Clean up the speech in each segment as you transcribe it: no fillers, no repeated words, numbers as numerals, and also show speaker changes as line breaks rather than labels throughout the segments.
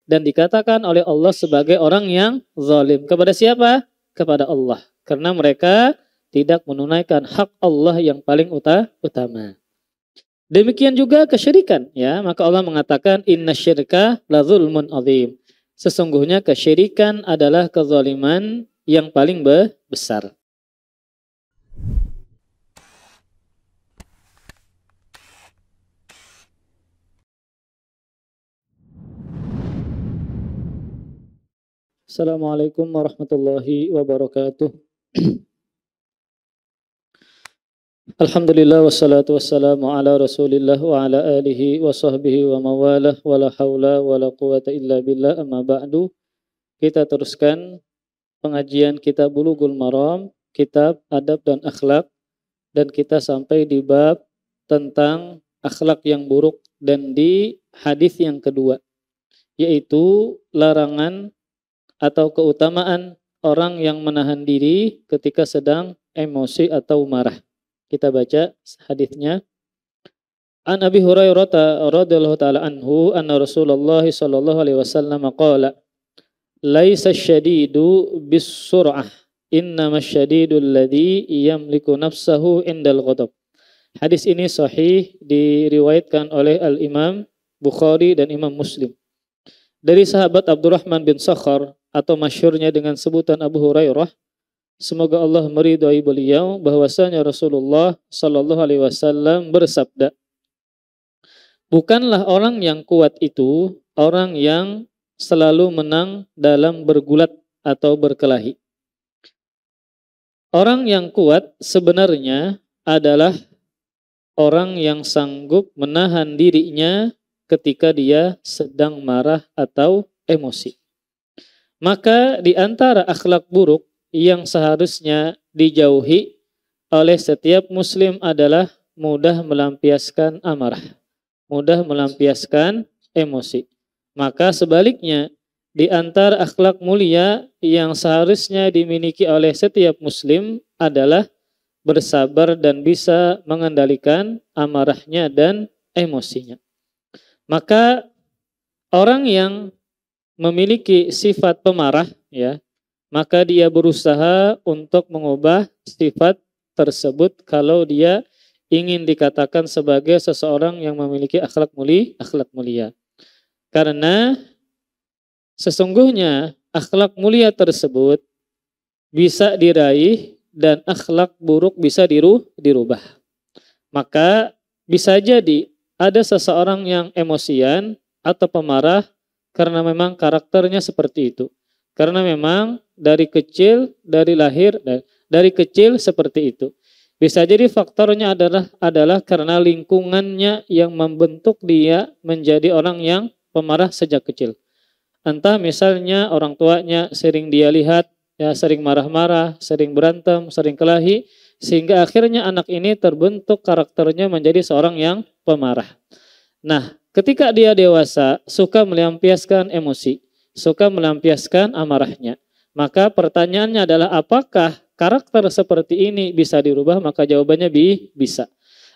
dan dikatakan oleh Allah sebagai orang yang zalim. Kepada siapa? Kepada Allah. Karena mereka tidak menunaikan hak Allah yang paling utama. Demikian juga kesyirikan, ya. Maka Allah mengatakan innasyirka lazulmun azim. Sesungguhnya kesyirikan adalah kezaliman yang paling besar. Assalamualaikum warahmatullahi wabarakatuh. Alhamdulillah wassalatu wassalamu ala Rasulillah wa ala alihi wa sahbihi wa mawalah wa la haula wa la quwata illa billah amma ba'du. Kita teruskan pengajian kitab Bulughul Maram, kitab adab dan akhlak, dan kita sampai di bab tentang akhlak yang buruk dan di hadis yang kedua, yaitu larangan atau keutamaan orang yang menahan diri ketika sedang emosi atau marah. Kita baca hadisnya. An Abi Hurairah radhiyallahu taala anhu anna Rasulullah sallallahu alaihi wasallam qala laisa syadidu bis-sur'ah innamas syadidul ladzi yamliku nafsahu indal ghadab. Hadis ini sahih, diriwayatkan oleh Al-Imam Bukhari dan Imam Muslim. Dari sahabat Abdurrahman bin Sakhar atau masyhurnya dengan sebutan Abu Hurairah, semoga Allah meridhai beliau, bahwasanya Rasulullah sallallahu alaihi wasallam bersabda, bukanlah orang yang kuat itu orang yang selalu menang dalam bergulat atau berkelahi. Orang yang kuat sebenarnya adalah orang yang sanggup menahan dirinya ketika dia sedang marah atau emosi. Maka di antara akhlak buruk yang seharusnya dijauhi oleh setiap muslim adalah mudah melampiaskan amarah, mudah melampiaskan emosi. Maka sebaliknya, di antara akhlak mulia yang seharusnya dimiliki oleh setiap muslim adalah bersabar dan bisa mengendalikan amarahnya dan emosinya. Maka orang yang memiliki sifat pemarah, ya, maka dia berusaha untuk mengubah sifat tersebut kalau dia ingin dikatakan sebagai seseorang yang memiliki akhlak mulia. Karena sesungguhnya akhlak mulia tersebut bisa diraih dan akhlak buruk bisa dirubah. Maka bisa jadi ada seseorang yang emosian atau pemarah karena memang karakternya seperti itu. Karena memang dari kecil seperti itu. Bisa jadi faktornya adalah karena lingkungannya yang membentuk dia menjadi orang yang pemarah sejak kecil. Entah misalnya orang tuanya sering dia lihat, ya, sering marah-marah, sering berantem, sering kelahi, sehingga akhirnya anak ini terbentuk karakternya menjadi seorang yang pemarah. Nah, ketika dia dewasa, suka melampiaskan emosi, suka melampiaskan amarahnya. Maka pertanyaannya adalah apakah karakter seperti ini bisa dirubah? Maka jawabannya bisa.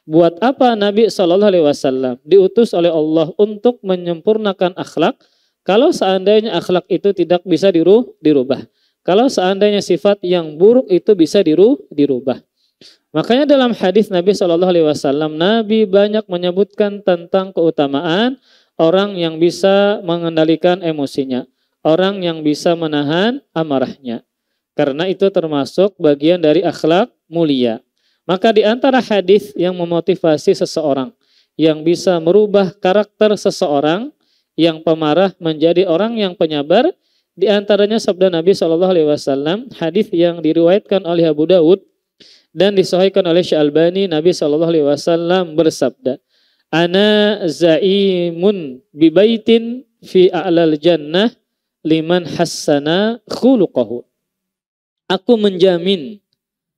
Buat apa Nabi SAW diutus oleh Allah untuk menyempurnakan akhlak kalau seandainya akhlak itu tidak bisa dirubah? Kalau seandainya sifat yang buruk itu bisa dirubah. Makanya dalam hadis Nabi SAW, Nabi banyak menyebutkan tentang keutamaan orang yang bisa mengendalikan emosinya, orang yang bisa menahan amarahnya. Karena itu termasuk bagian dari akhlak mulia. Maka di antara hadis yang memotivasi seseorang, yang bisa merubah karakter seseorang yang pemarah menjadi orang yang penyabar, di antaranya sabda Nabi SAW, hadis yang diriwayatkan oleh Abu Dawud dan disahihkan oleh Syalbani. Nabi SAW bersabda, ana zaimun bibaitin fi a'lal jannah liman hassana khuluqahu. Aku menjamin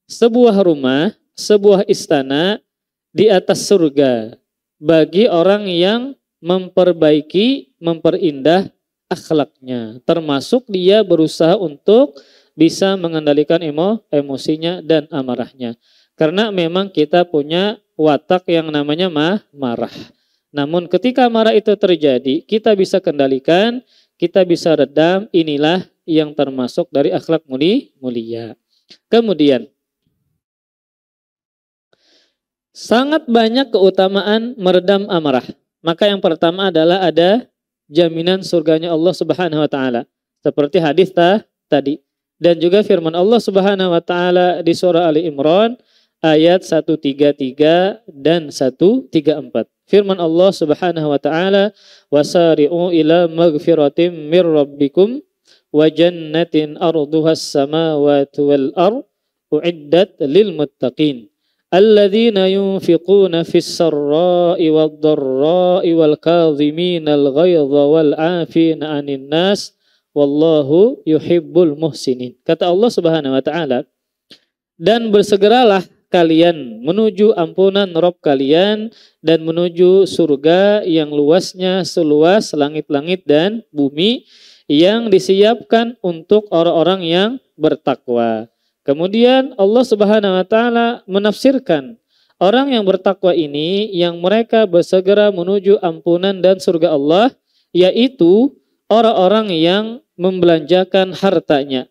sebuah rumah, sebuah istana di atas surga bagi orang yang memperbaiki, memperindah akhlaknya, termasuk dia berusaha untuk bisa mengendalikan emosinya dan amarahnya. Karena memang kita punya watak yang namanya marah. Namun ketika marah itu terjadi, kita bisa kendalikan, kita bisa redam, inilah yang termasuk dari akhlak mulia. Kemudian sangat banyak keutamaan meredam amarah. Maka yang pertama adalah ada jaminan surganya Allah Subhanahu wa taala. Seperti hadis tadi. Dan juga firman Allah Subhanahu wa taala di surah Ali Imran ayat 133 dan 134. Firman Allah Subhanahu wa taala, "Wasari'u ila maghfiratin mir rabbikum wa jannatin arduhas samawati wal ard uiddat lil muttaqin." Alladzina yunfiquna fis sarra'i wad dharra'i wal kadhiminal ghaidha wal 'afina 'anil nas wallahu yuhibbul muhsinin. Kata Allah Subhanahu wa taala, dan bersegeralah kalian menuju ampunan Rabb kalian dan menuju surga yang luasnya seluas langit-langit dan bumi yang disiapkan untuk orang-orang yang bertakwa. Kemudian Allah Subhanahu wa taala menafsirkan orang yang bertakwa ini yang mereka bersegera menuju ampunan dan surga Allah, yaitu orang-orang yang membelanjakan hartanya.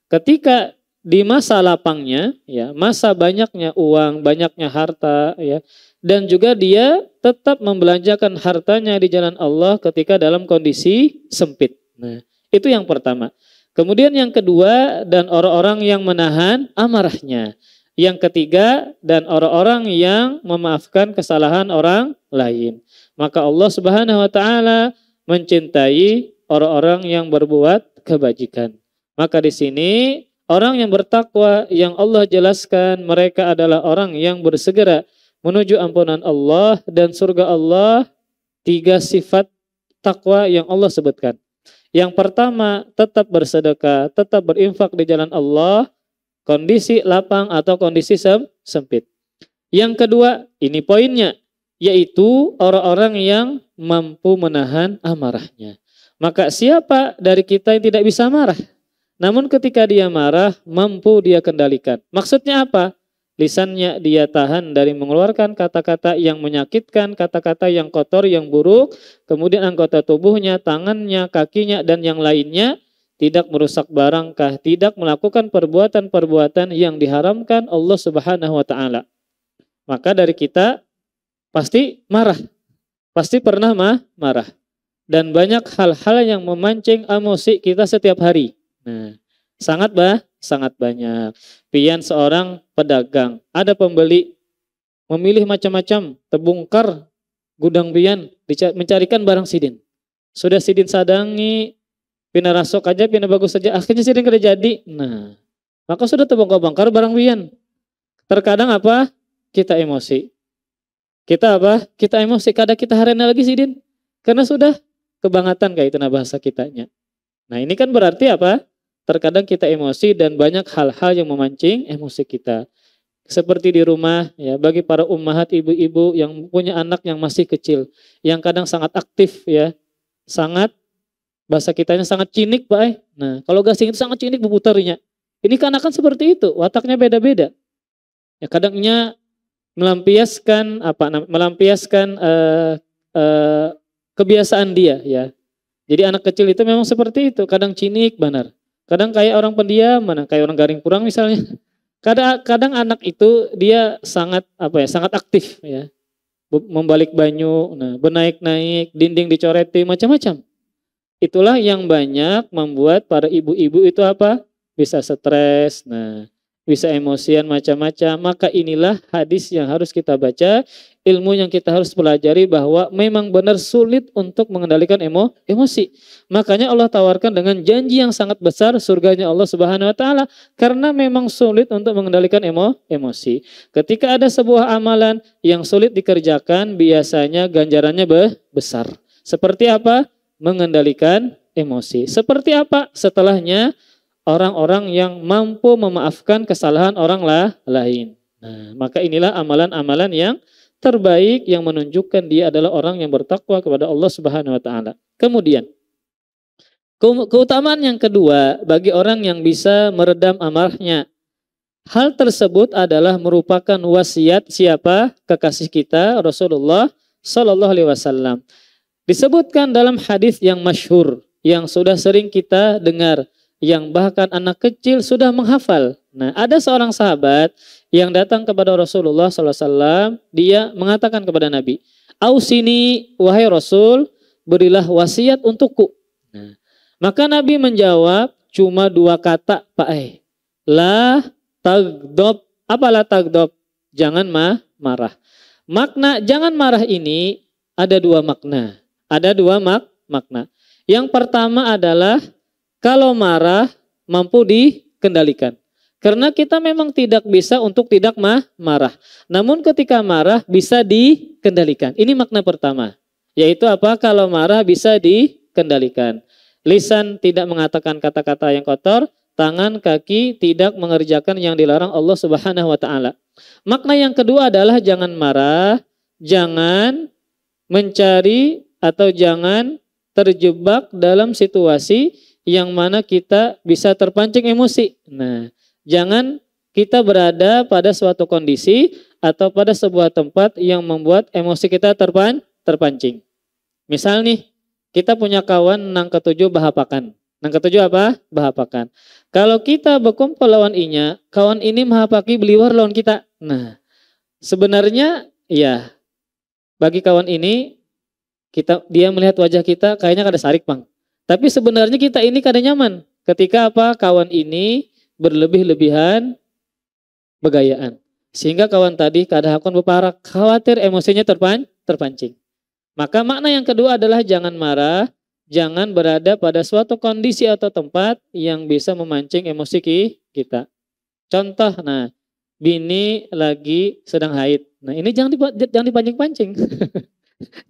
Ketika di masa lapangnya, ya, masa banyaknya uang, banyaknya harta, ya, dan juga dia tetap membelanjakan hartanya di jalan Allah ketika dalam kondisi sempit. Nah, itu yang pertama. Kemudian yang kedua, dan orang-orang yang menahan amarahnya. Yang ketiga, dan orang-orang yang memaafkan kesalahan orang lain. Maka Allah Subhanahu wa taala mencintai orang-orang yang berbuat kebajikan. Maka di sini orang yang bertakwa yang Allah jelaskan mereka adalah orang yang bersegera menuju ampunan Allah dan surga Allah. 3 sifat takwa yang Allah sebutkan. Yang pertama, tetap bersedekah, tetap berinfak di jalan Allah, kondisi lapang atau kondisi sempit. Yang kedua, ini poinnya, yaitu orang-orang yang mampu menahan amarahnya. Maka siapa dari kita yang tidak bisa marah? Namun ketika dia marah, mampu dia kendalikan. Maksudnya apa? Lisannya dia tahan dari mengeluarkan kata-kata yang menyakitkan, kata-kata yang kotor, yang buruk. Kemudian anggota tubuhnya, tangannya, kakinya, dan yang lainnya tidak merusak barangkah, tidak melakukan perbuatan-perbuatan yang diharamkan Allah Subhanahu wa taala. Maka dari kita pasti marah. Pasti pernah marah. Dan banyak hal-hal yang memancing emosi kita setiap hari. Nah, sangat banyak. Pian seorang pedagang, ada pembeli memilih macam-macam, terbongkar gudang pian, mencarikan barang sidin. Sudah sidin sadangi, pina rasok aja, pina bagus saja, akhirnya sidin kada jadi. Nah, maka sudah terbongkar-bongkar barang pian. Terkadang apa? Kita emosi. Kita apa? Kita emosi, kadang kita harena lagi sidin. Karena sudah kebangatan kayak itu nah bahasa kitanya. Nah, ini kan berarti apa? Terkadang kita emosi dan banyak hal-hal yang memancing emosi kita. Seperti di rumah, ya, bagi para ummahat, ibu-ibu yang punya anak yang masih kecil, yang kadang sangat aktif, ya, sangat, bahasa kitanya sangat cinik, Pak. Nah, kalau gasing itu sangat cinik berputarnya. Ini kan akan seperti itu, wataknya beda-beda. Ya, kadangnya melampiaskan kebiasaan dia, ya. Jadi anak kecil itu memang seperti itu, kadang cinik, benar. Kadang kayak orang pendiam, mana kayak orang garing kurang misalnya. Kadang anak itu dia sangat sangat aktif, ya. Membalik banyu, nah, benaik-naik, dinding dicoreti, macam-macam. Itulah yang banyak membuat para ibu-ibu itu apa? Bisa stres, nah, bisa emosian macam-macam. Maka inilah hadis yang harus kita baca, ilmu yang kita harus pelajari bahwa memang benar sulit untuk mengendalikan emosi. Makanya Allah tawarkan dengan janji yang sangat besar surganya Allah Subhanahu wa taala karena memang sulit untuk mengendalikan emosi. Ketika ada sebuah amalan yang sulit dikerjakan, biasanya ganjarannya besar. Seperti apa? Mengendalikan emosi. Seperti apa? Setelahnya orang-orang yang mampu memaafkan kesalahan orang lain. Nah, maka inilah amalan-amalan yang terbaik yang menunjukkan dia adalah orang yang bertakwa kepada Allah Subhanahu wa taala. Kemudian keutamaan yang kedua bagi orang yang bisa meredam amarahnya. Hal tersebut adalah merupakan wasiat siapa? Kekasih kita Rasulullah sallallahu alaihi wasallam. Disebutkan dalam hadis yang masyhur yang sudah sering kita dengar, yang bahkan anak kecil sudah menghafal. Nah, ada seorang sahabat yang datang kepada Rasulullah SAW, dia mengatakan kepada Nabi, "Ausini, wahai Rasul, berilah wasiat untukku." Nah, maka Nabi menjawab cuma 2 kata, Pak La tagdob. Apa la tagdob? Jangan marah. Makna jangan marah ini ada 2 makna. Ada 2 makna. Yang pertama adalah kalau marah mampu dikendalikan. Karena kita memang tidak bisa untuk tidak marah. Namun ketika marah bisa dikendalikan. Ini makna pertama. Yaitu apa? Kalau marah bisa dikendalikan. Lisan tidak mengatakan kata-kata yang kotor. Tangan, kaki tidak mengerjakan yang dilarang Allah Subhanahu wa taala. Makna yang kedua adalah jangan marah, jangan mencari atau jangan terjebak dalam situasi yang mana kita bisa terpancing emosi. Nah, jangan kita berada pada suatu kondisi atau pada sebuah tempat yang membuat emosi kita terpancing. Misal nih, kita punya kawan nang ketujuh bahapakan. Nang ketujuh apa? Bahapakan. Kalau kita berkumpul lawan inya, kawan ini mahapaki beliwar lawan kita. Nah, sebenarnya ya bagi kawan ini dia melihat wajah kita kayaknya kada sarik, Bang. Tapi sebenarnya kita ini kada nyaman ketika apa? Kawan ini berlebih-lebihan begayaan. Sehingga kawan tadi kada hakon beparak, khawatir emosinya terpancing. Maka makna yang kedua adalah jangan marah. Jangan berada pada suatu kondisi atau tempat yang bisa memancing emosi kita. Contoh, nah, bini lagi sedang haid. Nah, ini jangan dipancing-pancing.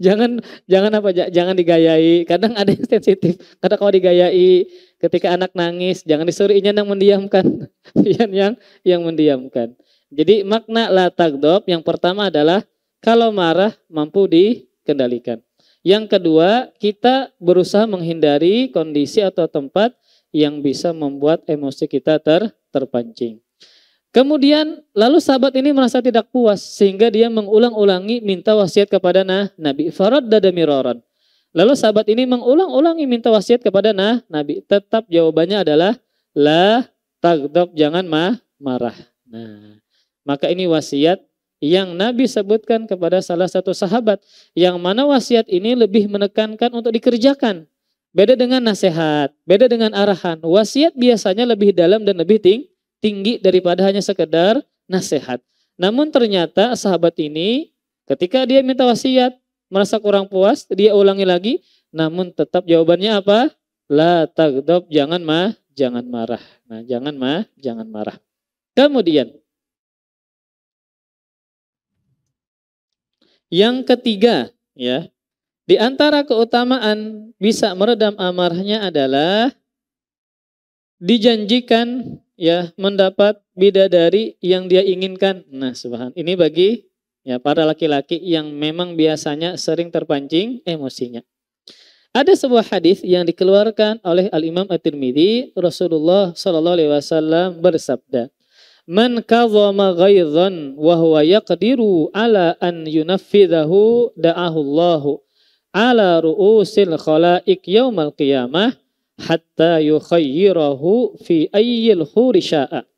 Jangan digayai. Kadang ada yang sensitif. Kadang kalau digayai, ketika anak nangis, jangan disuruh inya yang mendiamkan. yang mendiamkan. Jadi makna la tagdob yang pertama adalah kalau marah mampu dikendalikan. Yang kedua, kita berusaha menghindari kondisi atau tempat yang bisa membuat emosi kita terpancing. Kemudian, lalu sahabat ini merasa tidak puas sehingga dia mengulang-ulangi minta wasiat kepada Nabi. Faraddada miraran. Lalu sahabat ini mengulang-ulangi minta wasiat kepada Nabi. Tetap jawabannya adalah la tagdob, jangan marah. Nah, maka ini wasiat yang Nabi sebutkan kepada salah satu sahabat, yang mana wasiat ini lebih menekankan untuk dikerjakan. Beda dengan nasihat, beda dengan arahan. Wasiat biasanya lebih dalam dan lebih tinggi daripada hanya sekedar nasihat. Namun ternyata sahabat ini ketika dia minta wasiat, merasa kurang puas, dia ulangi lagi, namun tetap jawabannya apa? La tagdob, jangan marah. Nah, jangan marah. Kemudian yang ketiga, ya, di antara keutamaan bisa meredam amarahnya adalah dijanjikan ya mendapat bidadari yang dia inginkan. Nah, subhanallah. Ini bagi ya para laki-laki yang memang biasanya sering terpancing emosinya. Ada sebuah hadis yang dikeluarkan oleh Al-Imam At-Tirmidzi, Rasulullah sallallahu alaihi wasallam bersabda, "Man kadhama ghaidhan wa huwa yaqdiru ala an yunaffidhahu da'ahu Allahu ala ru'usil khalaik yaumal qiyamah hatta yukhayyirahu fi ayyil khuri sya'a."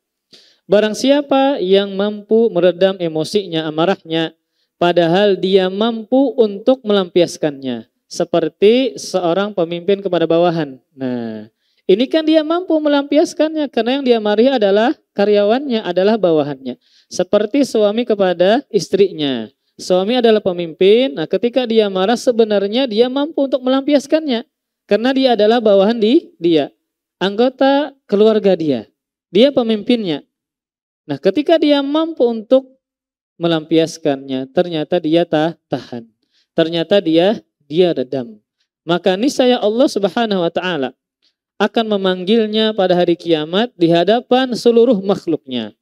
Barang siapa yang mampu meredam emosinya, amarahnya, padahal dia mampu untuk melampiaskannya, seperti seorang pemimpin kepada bawahan. Nah, ini kan dia mampu melampiaskannya karena yang dia marahi adalah karyawannya, adalah bawahannya. Seperti suami kepada istrinya. Suami adalah pemimpin, nah ketika dia marah sebenarnya dia mampu untuk melampiaskannya. Karena dia adalah bawahan dia. Anggota keluarga dia. Dia pemimpinnya. Nah ketika dia mampu untuk melampiaskannya, ternyata dia tahan. Ternyata dia redam. Maka niscaya Allah Subhanahu wa taala akan memanggilnya pada hari kiamat di hadapan seluruh makhluknya.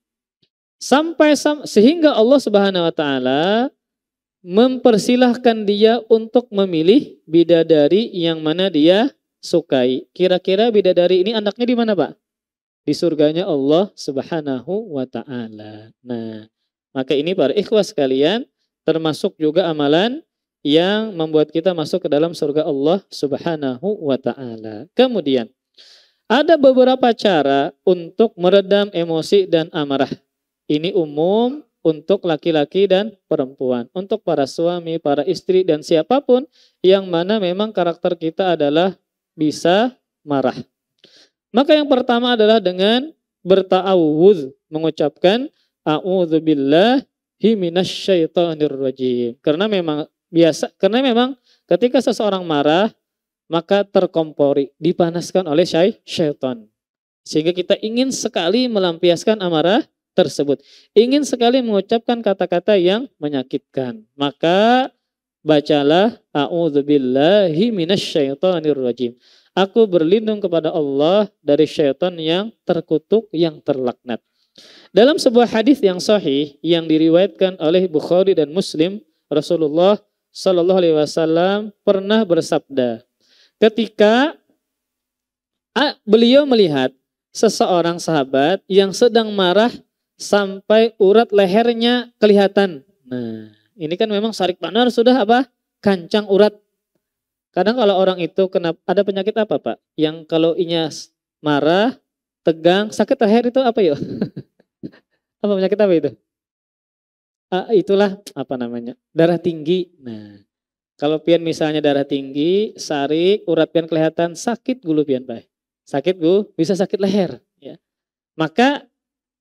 Sehingga Allah Subhanahu wa taala mempersilahkan dia untuk memilih bidadari yang mana dia sukai. Kira-kira bidadari ini anaknya di mana, Pak? Di surganya Allah Subhanahu wa taala. Nah, maka ini para ikhwah sekalian termasuk juga amalan yang membuat kita masuk ke dalam surga Allah Subhanahu wa taala. Kemudian ada beberapa cara untuk meredam emosi dan amarah. Ini umum untuk laki-laki dan perempuan, untuk para suami, para istri dan siapapun yang mana memang karakter kita adalah bisa marah. Maka yang pertama adalah dengan berta'awudz, mengucapkan a'udzubillahi minasyaitonirrajim. Karena memang ketika seseorang marah maka terkompori, dipanaskan oleh syaitan. Sehingga kita ingin sekali melampiaskan amarah tersebut. Ingin sekali mengucapkan kata-kata yang menyakitkan. Maka bacalah a'udzubillahi minasyaitonirrajim. Aku berlindung kepada Allah dari syaitan yang terkutuk, yang terlaknat. Dalam sebuah hadis yang sahih yang diriwayatkan oleh Bukhari dan Muslim, Rasulullah Shallallahu Alaihi Wasallam pernah bersabda, ketika beliau melihat seseorang sahabat yang sedang marah sampai urat lehernya kelihatan. Nah, ini kan memang sarik panar sudah apa? Kancang urat. Kadang kalau orang itu kena ada penyakit apa, Pak? Yang kalau inya marah, tegang, sakit leher itu apa ya? Apa penyakit apa itu? Itulah apa namanya? Darah tinggi. Nah, kalau pian misalnya darah tinggi, sarik, urat pian kelihatan, sakit gulu pian, Pak. Sakit gulu, bisa sakit leher. Ya. Maka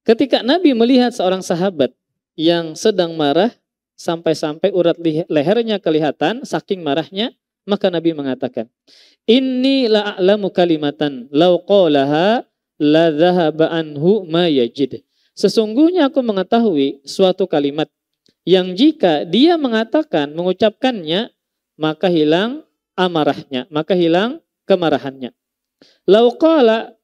ketika Nabi melihat seorang sahabat yang sedang marah, sampai-sampai urat lehernya kelihatan, saking marahnya, maka Nabi mengatakan, Inni la'alamu kalimatan, law qalaha la dhahaba anhu ma yajid. Sesungguhnya aku mengetahui suatu kalimat, yang jika dia mengatakan, mengucapkannya, maka hilang amarahnya, maka hilang kemarahannya. Lau qala,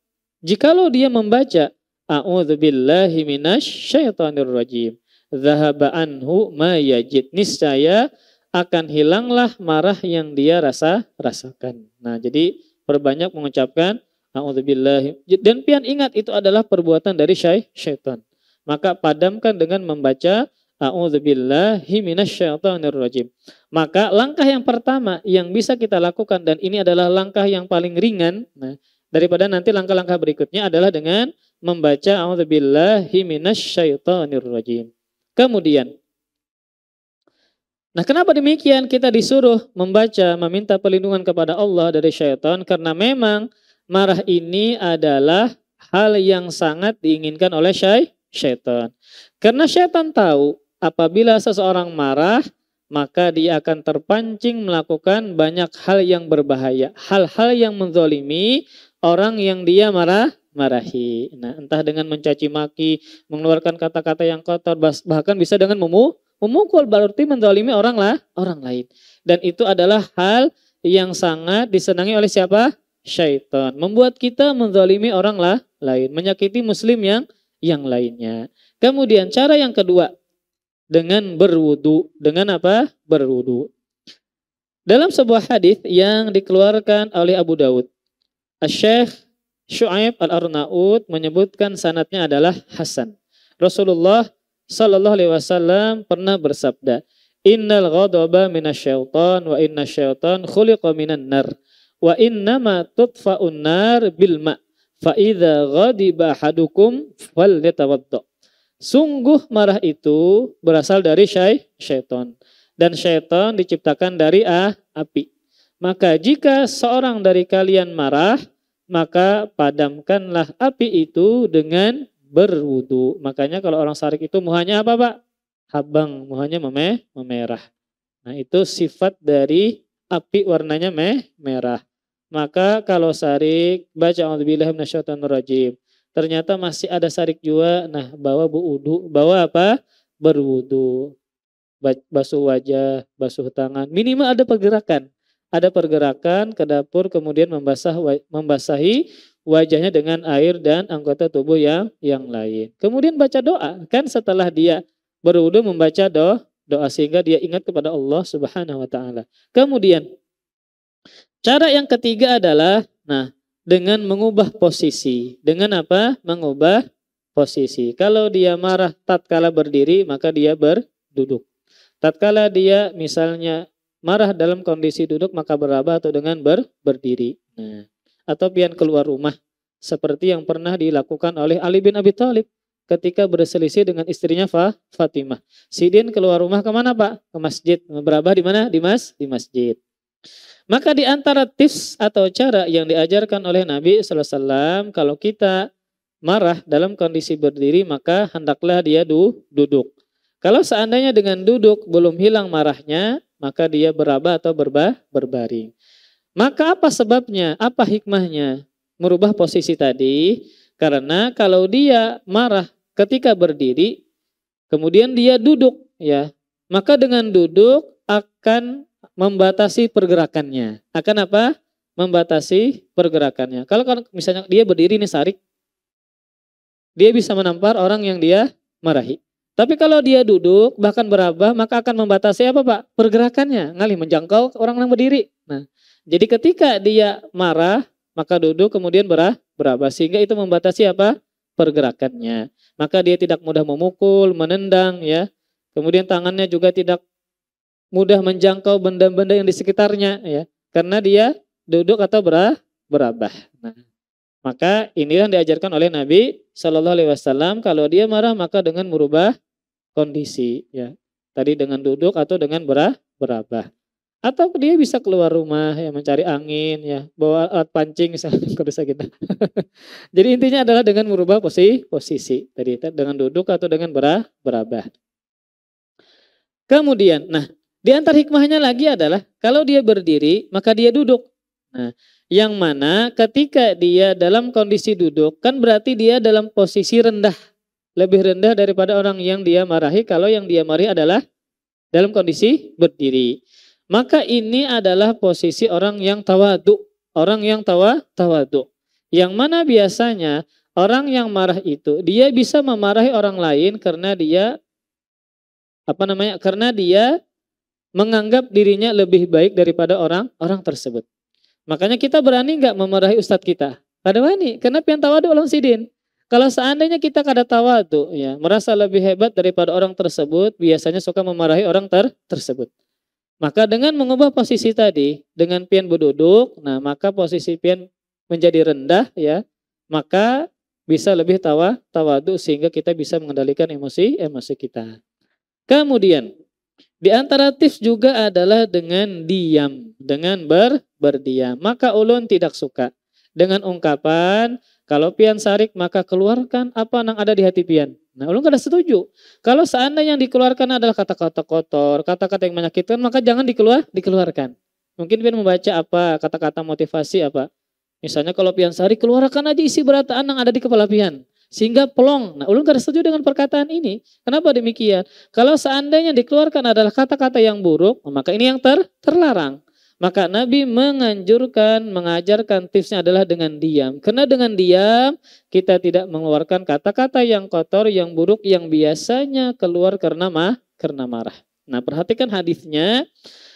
jikalau dia membaca a'udzubillahi minasyaitonirrajim, dhahaba anhu ma yajid, niscaya akan hilanglah marah yang dia rasakan. Nah, jadi perbanyak mengucapkan a'udzubillahi, dan pian ingat itu adalah perbuatan dari syaitan. Maka padamkan dengan membaca a'udzubillahi minasyaitonirrajim. Maka langkah yang pertama yang bisa kita lakukan, dan ini adalah langkah yang paling ringan, nah, daripada nanti langkah-langkah berikutnya adalah dengan membaca a'udzubillahi minasyaitonirrajim. Kemudian, nah kenapa demikian kita disuruh membaca, meminta perlindungan kepada Allah dari syaitan? Karena memang marah ini adalah hal yang sangat diinginkan oleh syaitan. Karena syaitan tahu apabila seseorang marah, maka dia akan terpancing melakukan banyak hal yang berbahaya. Hal-hal yang menzalimi orang yang dia marahi. Nah, entah dengan mencaci maki, mengeluarkan kata-kata yang kotor, bahkan bisa dengan memukul, berarti menzalimi orang lain. Dan itu adalah hal yang sangat disenangi oleh siapa? Syaitan. Membuat kita menzalimi orang lain, menyakiti muslim yang lainnya. Kemudian cara yang kedua, dengan berwudu. Dengan apa? Berwudu. Dalam sebuah hadis yang dikeluarkan oleh Abu Daud, Syekh Syu'aib Al-Arnaud menyebutkan sanadnya adalah Hasan. Rasulullah Sallallahu Alaihi Wasallam pernah bersabda, Innal ghadaba minasyaitan wa inna syaitan khuliqa minan nar wa innama tutfa'un nar bil ma' fa idza ghadiba ahadukum falyatawadda. Sungguh marah itu berasal dari syaitan, dan syaitan diciptakan dari api. Maka jika seorang dari kalian marah, maka padamkanlah api itu dengan berwudu. Makanya kalau orang sarik itu muhanya apa, Pak? Habang, muhanya memerah. Nah, itu sifat dari api, warnanya merah. Maka kalau sarik, baca a'udzubillahi minasyaitonirrajim. Ternyata masih ada sarik juga, nah bawa wudu, bawa apa? Berwudu. Basuh wajah, basuh tangan. Minimal ada pergerakan. Ada pergerakan ke dapur, kemudian membasahi wajahnya dengan air dan anggota tubuh yang lain. Kemudian baca doa. Kan setelah dia berwudu membaca doa sehingga dia ingat kepada Allah Subhanahu wa taala. Kemudian cara yang ketiga adalah dengan mengubah posisi. Dengan apa? Mengubah posisi. Kalau dia marah tatkala berdiri, maka dia berduduk. Tatkala dia misalnya marah dalam kondisi duduk maka beraba atau dengan berdiri. Nah, atau pian keluar rumah seperti yang pernah dilakukan oleh Ali bin Abi Thalib ketika berselisih dengan istrinya Fatimah. Sidin keluar rumah kemana Pak? Ke masjid. Beraba di mana? Di masjid. Maka di antara tips atau cara yang diajarkan oleh Nabi sallallahu alaihi wasallam, kalau kita marah dalam kondisi berdiri maka hendaklah dia duduk. Kalau seandainya dengan duduk belum hilang marahnya, maka dia beraba atau berbaring. Maka apa sebabnya? Apa hikmahnya merubah posisi tadi? Karena kalau dia marah ketika berdiri, kemudian dia duduk, ya, maka dengan duduk akan membatasi pergerakannya. Akan apa? Membatasi pergerakannya. Kalau misalnya dia berdiri nih sarik, dia bisa menampar orang yang dia marahi. Tapi kalau dia duduk bahkan beraba, maka akan membatasi apa Pak? Pergerakannya, ngalih menjangkau orang yang berdiri. Nah, jadi ketika dia marah, maka duduk kemudian beraba, sehingga itu membatasi apa? Pergerakannya. Maka dia tidak mudah memukul, menendang, ya. Kemudian tangannya juga tidak mudah menjangkau benda-benda yang di sekitarnya, ya, karena dia duduk atau berabah. Nah, maka inilah yang diajarkan oleh Nabi Shallallahu Alaihi Wasallam. Kalau dia marah maka dengan merubah kondisi, ya, tadi dengan duduk atau dengan berabah. Atau dia bisa keluar rumah, ya, mencari angin, ya, bawa alat pancing misalnya kalau bisa gitu. Jadi intinya adalah dengan merubah posisi tadi dengan duduk atau dengan berabah. Kemudian, nah, di antara hikmahnya lagi adalah kalau dia berdiri maka dia duduk. Nah, yang mana ketika dia dalam kondisi duduk kan berarti dia dalam posisi rendah. Lebih rendah daripada orang yang dia marahi kalau yang dia marahi adalah dalam kondisi berdiri. Maka ini adalah posisi orang yang tawadu. Orang yang tawadu. Yang mana biasanya orang yang marah itu dia bisa memarahi orang lain karena dia karena dia menganggap dirinya lebih baik daripada orang tersebut. Makanya kita berani nggak memarahi ustadz kita? Kada wani, karena pian tawadu ulun sidin. Kalau seandainya kita kada tawadu, ya, merasa lebih hebat daripada orang tersebut, biasanya suka memarahi orang tersebut. Maka dengan mengubah posisi tadi, dengan pian berduduk, nah maka posisi pian menjadi rendah, ya, maka bisa lebih tawadu sehingga kita bisa mengendalikan emosi kita. Kemudian di antara tips juga adalah dengan diam, dengan berdiam. Maka ulun tidak suka dengan ungkapan kalau pian sarik maka keluarkan apa yang ada di hati pian. Nah, ulun kada setuju. Kalau seandainya yang dikeluarkan adalah kata-kata kotor, kata-kata yang menyakitkan, maka jangan dikeluarkan. Mungkin pian membaca apa, kata-kata motivasi apa. Misalnya kalau pian sarik keluarkan aja isi berataan yang ada di kepala pian. Sehingga pelong. Nah, ulun kada setuju dengan perkataan ini. Kenapa demikian? Kalau seandainya dikeluarkan adalah kata-kata yang buruk, maka ini yang terlarang. Maka Nabi mengajarkan tipsnya adalah dengan diam. Karena dengan diam kita tidak mengeluarkan kata-kata yang kotor, yang buruk, yang biasanya keluar karena marah. Nah, perhatikan hadisnya.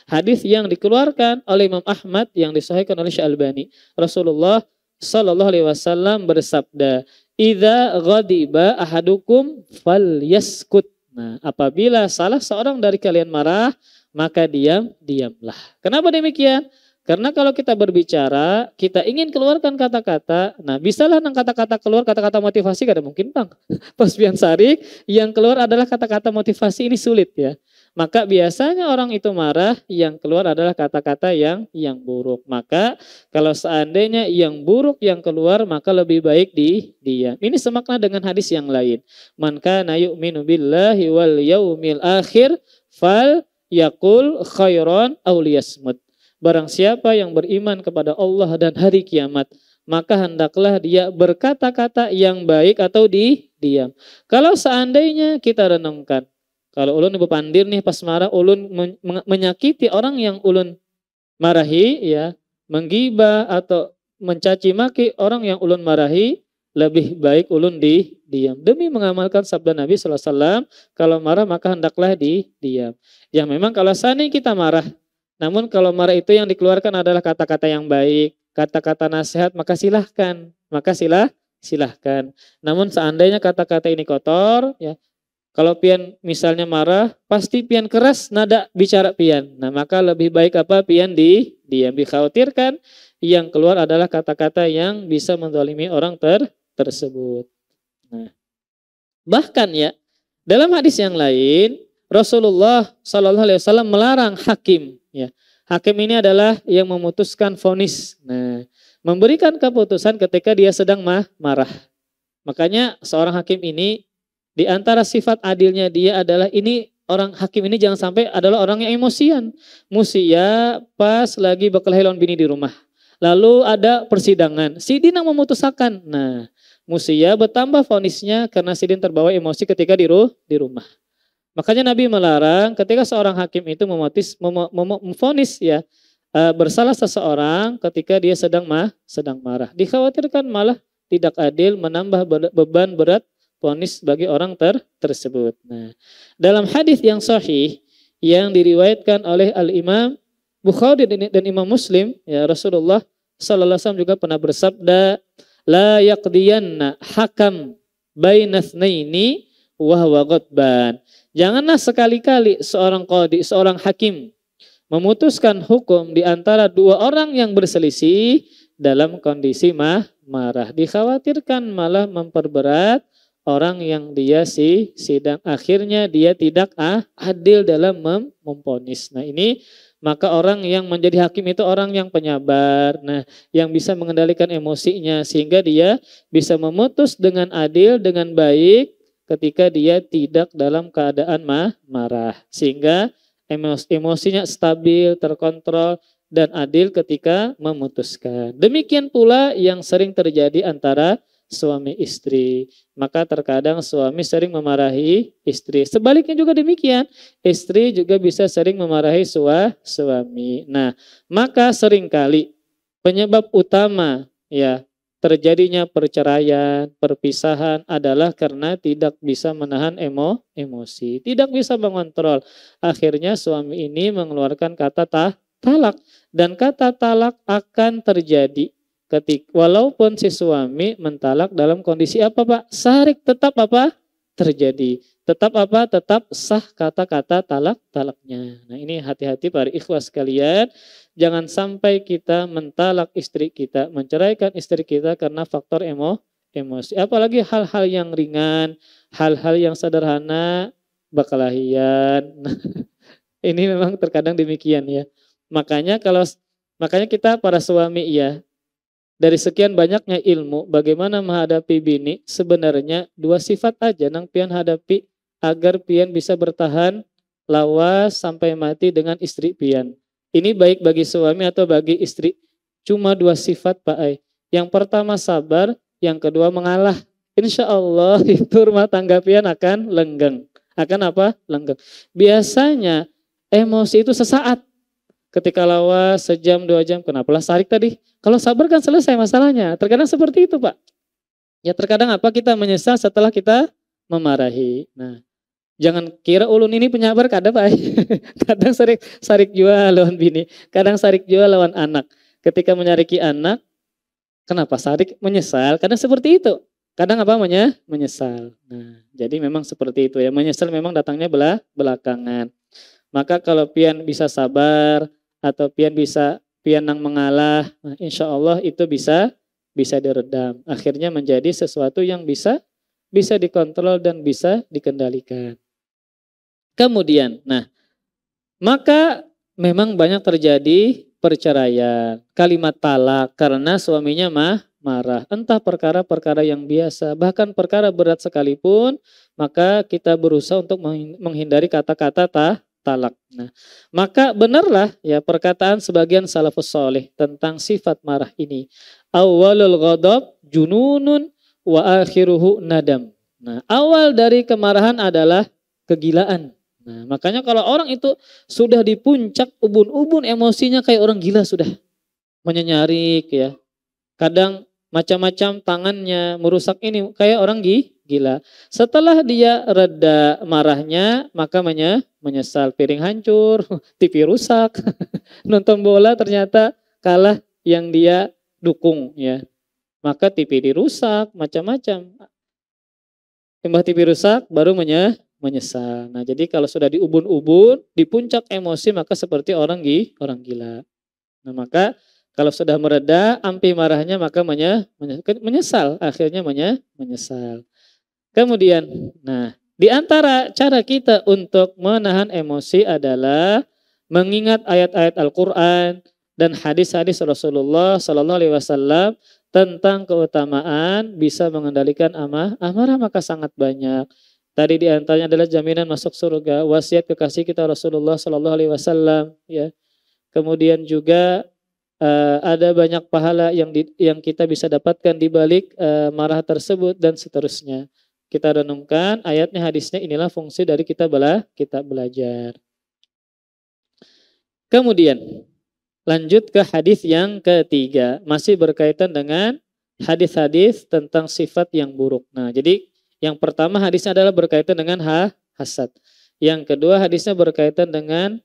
Hadis yang dikeluarkan oleh Imam Ahmad yang disahihkan oleh Syalbani. Rasulullah Sallallahu Alaihi Wasallam bersabda, "Idza ghadiba ahadukum falyaskut." Nah, apabila salah seorang dari kalian marah, maka diamlah. Kenapa demikian? Karena kalau kita berbicara, kita ingin keluarkan kata-kata, nah bisalah nang kata-kata keluar kata-kata motivasi kada mungkin Bang. Pas pian sarik yang keluar adalah kata-kata motivasi, ini sulit, ya. Maka biasanya orang itu marah, yang keluar adalah kata-kata yang buruk. Maka kalau seandainya yang buruk yang keluar, maka lebih baik diam. Ini semakna dengan hadis yang lain. Man kana yu'minu billahi wal yaumil akhir fal yaqul khairan aw liyasmut. Barang siapa yang beriman kepada Allah dan hari kiamat, maka hendaklah dia berkata-kata yang baik atau diam. Kalau seandainya kita renungkan, kalau ulun ibu pandir nih pas marah, ulun menyakiti orang yang ulun marahi, ya, menggibah atau mencaci maki orang yang ulun marahi, lebih baik ulun diam. Demi mengamalkan sabda Nabi sallallahu alaihi wasallam, kalau marah maka hendaklah diam. Ya memang kalau seandainya kita marah, namun kalau marah itu yang dikeluarkan adalah kata-kata yang baik, kata-kata nasihat, maka silahkan. Silahkan. Namun seandainya kata-kata ini kotor, ya, Kalau pian misalnya marah, pasti pian keras nada bicara pian. Nah, maka lebih baik apa? Pian diam. Dikhawatirkan yang keluar adalah kata-kata yang bisa menzalimi orang tersebut. Nah, bahkan ya, dalam hadis yang lain, Rasulullah Shallallahu Alaihi Wasallam melarang hakim. Ya, hakim ini adalah yang memutuskan vonis. Nah, memberikan keputusan ketika dia sedang marah. Makanya seorang hakim ini di antara sifat adilnya dia adalah ini orang hakim ini jangan sampai adalah orang yang emosian. Musia pas lagi berkelahi lawan bini di rumah. Lalu ada persidangan. Sidin yang memutuskan. Nah, musia bertambah vonisnya karena sidin terbawa emosi ketika di rumah. Makanya Nabi melarang ketika seorang hakim itu memvonis ya bersalah seseorang ketika dia sedang marah. Dikhawatirkan malah tidak adil menambah beban berat vonis bagi orang tersebut. Nah, dalam hadis yang sahih yang diriwayatkan oleh Al-Imam Bukhari dan Imam Muslim, ya Rasulullah sallallahu alaihi wasallam juga pernah bersabda, la yaqdiyanna hakam bainatsnaini wa huwa ghadban. Janganlah sekali-kali seorang qadhi, seorang hakim memutuskan hukum di antara dua orang yang berselisih dalam kondisi marah. Dikhawatirkan malah memperberat orang yang dia sidang. Akhirnya dia tidak adil dalam memvonis. Nah, ini maka orang yang menjadi hakim itu orang yang penyabar. Nah, yang bisa mengendalikan emosinya sehingga dia bisa memutus dengan adil, dengan baik ketika dia tidak dalam keadaan marah. Sehingga emosinya stabil, terkontrol dan adil ketika memutuskan. Demikian pula yang sering terjadi antara suami istri. Maka terkadang suami sering memarahi istri. Sebaliknya juga demikian. Istri juga bisa sering memarahi suami. Nah, maka seringkali penyebab utama ya terjadinya perceraian, perpisahan adalah karena tidak bisa menahan emosi. Tidak bisa mengontrol. Akhirnya suami ini mengeluarkan kata talak. Dan kata talak akan terjadi walaupun si suami mentalak dalam kondisi apa Pak? Sarik tetap apa? Terjadi. Tetap apa? Tetap sah kata-kata talaknya. Nah, ini hati-hati para ikhwas sekalian. Jangan sampai kita mentalak istri kita, menceraikan istri kita karena faktor emosi. Apalagi hal-hal yang ringan, hal-hal yang sederhana, berkelahian. Ini memang terkadang demikian ya. Makanya kita para suami ya, dari sekian banyaknya ilmu bagaimana menghadapi bini, sebenarnya dua sifat aja nang pian hadapi agar pian bisa bertahan lawas sampai mati dengan istri pian. Ini baik bagi suami atau bagi istri. Cuma dua sifat Pak Ai. Yang pertama sabar, yang kedua mengalah. Insya Allah itu rumah tangga pian akan lenggeng. Akan apa? Lenggeng. Biasanya emosi itu sesaat. Ketika lawas sejam 2 jam, kenapalah sarik tadi? Kalau sabar kan selesai masalahnya. Terkadang seperti itu Pak. Ya terkadang apa kita menyesal setelah kita memarahi. Nah, jangan kira ulun ini penyabar kadang Pak. Kadang sarik jua lawan bini, kadang sarik jua lawan anak. Ketika menyariki anak, kenapa sarik? Menyesal. Kadang seperti itu. Kadang apa menyesal. Nah, jadi memang seperti itu ya. Menyesal memang datangnya belakangan. Maka kalau pian bisa sabar atau pian nang mengalah, nah insya Allah itu bisa diredam. Akhirnya menjadi sesuatu yang bisa dikontrol dan bisa dikendalikan. Kemudian, nah maka memang banyak terjadi perceraian, kalimat talak karena suaminya marah. Entah perkara-perkara yang biasa, bahkan perkara berat sekalipun, maka kita berusaha untuk menghindari kata-kata talak. Nah, maka benarlah ya perkataan sebagian salafus soleh tentang sifat marah ini. Awalul ghadab jununun wa akhiruhu nadam. Nah, awal dari kemarahan adalah kegilaan. Nah, makanya kalau orang itu sudah di puncak ubun-ubun emosinya kayak orang gila sudah. Menyenyarik ya. Kadang macam-macam tangannya merusak ini kayak orang gila. Setelah dia reda marahnya, maka menyesal, piring hancur, TV rusak, nonton bola ternyata kalah yang dia dukung ya. Maka TV dirusak, macam-macam. Timbah TV rusak baru menyesal. Nah, jadi kalau sudah di ubun-ubun, di puncak emosi maka seperti orang gila. Nah, maka kalau sudah mereda, ampi marahnya maka menyesal, akhirnya menyesal. Kemudian, nah, di antara cara kita untuk menahan emosi adalah mengingat ayat-ayat Al-Qur'an dan hadis-hadis Rasulullah Sallallahu Alaihi Wasallam tentang keutamaan bisa mengendalikan amarah maka sangat banyak. Tadi di antaranya adalah jaminan masuk surga, wasiat kekasih kita Rasulullah Sallallahu Alaihi Wasallam, ya. Kemudian juga ada banyak pahala yang kita bisa dapatkan di balik marah tersebut dan seterusnya. Kita renungkan ayatnya, hadisnya, inilah fungsi dari kita belajar. Kemudian lanjut ke hadis yang ketiga, masih berkaitan dengan hadis-hadis tentang sifat yang buruk. Nah, jadi yang pertama hadisnya adalah berkaitan dengan hasad. Yang kedua hadisnya berkaitan dengan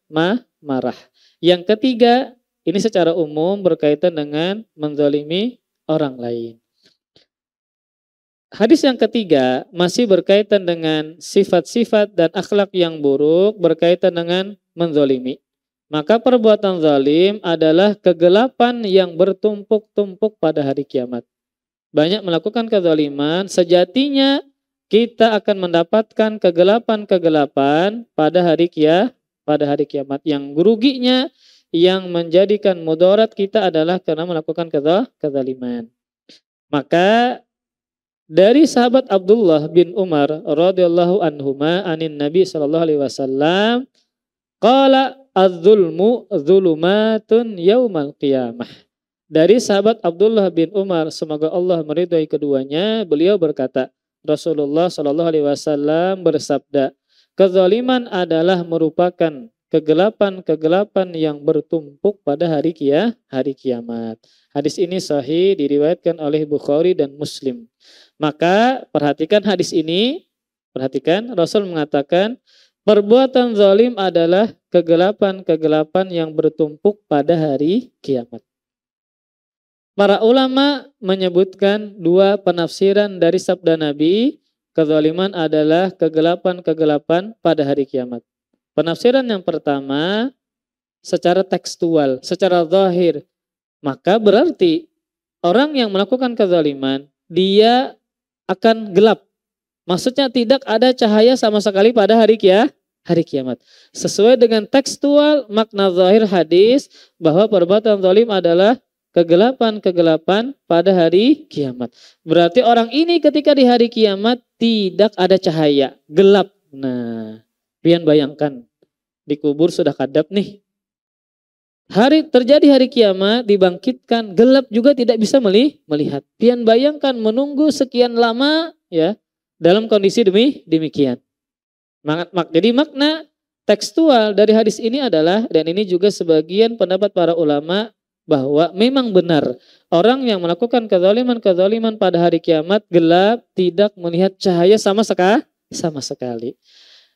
marah. Yang ketiga ini secara umum berkaitan dengan menzalimi orang lain. Hadis yang ketiga masih berkaitan dengan sifat-sifat dan akhlak yang buruk berkaitan dengan menzalimi. Maka perbuatan zalim adalah kegelapan yang bertumpuk-tumpuk pada hari kiamat. Banyak melakukan kezaliman, sejatinya kita akan mendapatkan kegelapan-kegelapan pada hari kiamat. Yang ruginya, yang menjadikan mudarat kita adalah karena melakukan kezaliman. Maka dari sahabat Abdullah bin Umar radhiyallahu anhuma anin Nabi sallallahu alaihi wasallam qala az-zulmu dzulumatun yaumal qiyamah. Dari sahabat Abdullah bin Umar, semoga Allah meridhai keduanya, beliau berkata, Rasulullah sallallahu alaihi wasallam bersabda, kezaliman adalah merupakan kegelapan-kegelapan yang bertumpuk pada hari kiamat. Hadis ini sahih, diriwayatkan oleh Bukhari dan Muslim. Maka perhatikan hadis ini, perhatikan Rasul mengatakan perbuatan zalim adalah kegelapan-kegelapan yang bertumpuk pada hari kiamat. Para ulama menyebutkan dua penafsiran dari sabda Nabi, kezaliman adalah kegelapan-kegelapan pada hari kiamat. Penafsiran yang pertama secara tekstual, secara zahir, maka berarti orang yang melakukan kezaliman dia akan gelap. Maksudnya tidak ada cahaya sama sekali pada hari kiamat. Sesuai dengan tekstual makna zahir hadis bahwa perbuatan zalim adalah kegelapan-kegelapan pada hari kiamat. Berarti orang ini ketika di hari kiamat tidak ada cahaya, gelap. Nah, pian bayangkan di kubur sudah kadap nih. Terjadi hari kiamat, dibangkitkan, gelap juga tidak bisa melihat. Pian bayangkan menunggu sekian lama ya dalam kondisi demikian. Jadi makna tekstual dari hadis ini adalah, dan ini juga sebagian pendapat para ulama, bahwa memang benar orang yang melakukan kezaliman pada hari kiamat gelap, tidak melihat cahaya sama sekali.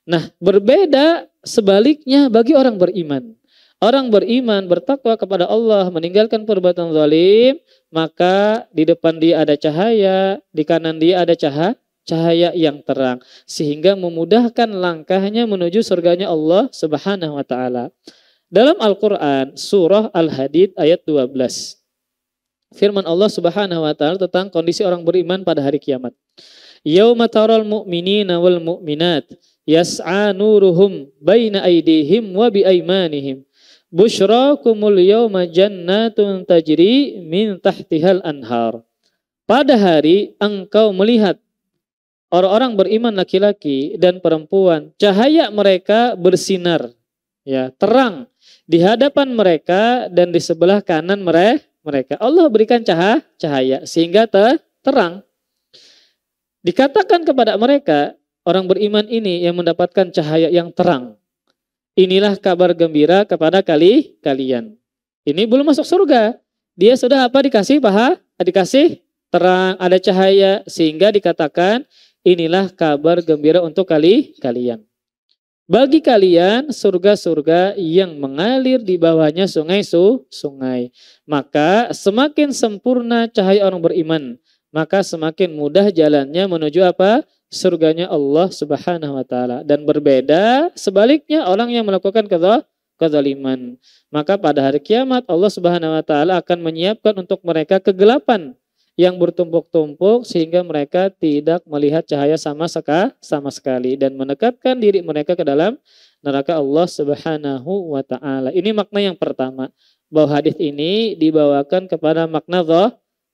Nah, berbeda sebaliknya bagi orang beriman. Orang beriman bertakwa kepada Allah, meninggalkan perbuatan zalim, maka di depan dia ada cahaya, di kanan dia ada cahaya yang terang, sehingga memudahkan langkahnya menuju surganya Allah Subhanahu wa taala. Dalam Al-Qur'an surah Al-Hadid ayat 12. Firman Allah Subhanahu wa taala tentang kondisi orang beriman pada hari kiamat. Yauma taral mu'minina wal mu'minat yas'a nuruhum baina aydihim wa bi aymanihim. Busyrakumul yawma jannatun tajri min tahtihal anhar. Pada hari engkau melihat orang-orang beriman laki-laki dan perempuan, cahaya mereka bersinar, ya, terang di hadapan mereka dan di sebelah kanan mereka. Allah berikan cahaya sehingga terang. Dikatakan kepada mereka, orang beriman ini yang mendapatkan cahaya yang terang. Inilah kabar gembira kepada kalian. Ini belum masuk surga. Dia sudah apa? Dikasih terang, ada cahaya, sehingga dikatakan inilah kabar gembira untuk kalian. Bagi kalian surga-surga yang mengalir di bawahnya sungai. Maka semakin sempurna cahaya orang beriman, maka semakin mudah jalannya menuju apa? surganya Allah Subhanahu wa taala. Dan berbeda sebaliknya orang yang melakukan kezaliman. Maka pada hari kiamat Allah Subhanahu wa taala akan menyiapkan untuk mereka kegelapan yang bertumpuk-tumpuk sehingga mereka tidak melihat cahaya sama sekali dan mendekatkan diri mereka ke dalam neraka Allah Subhanahu wa taala. Ini makna yang pertama, bahwa hadis ini dibawakan kepada makna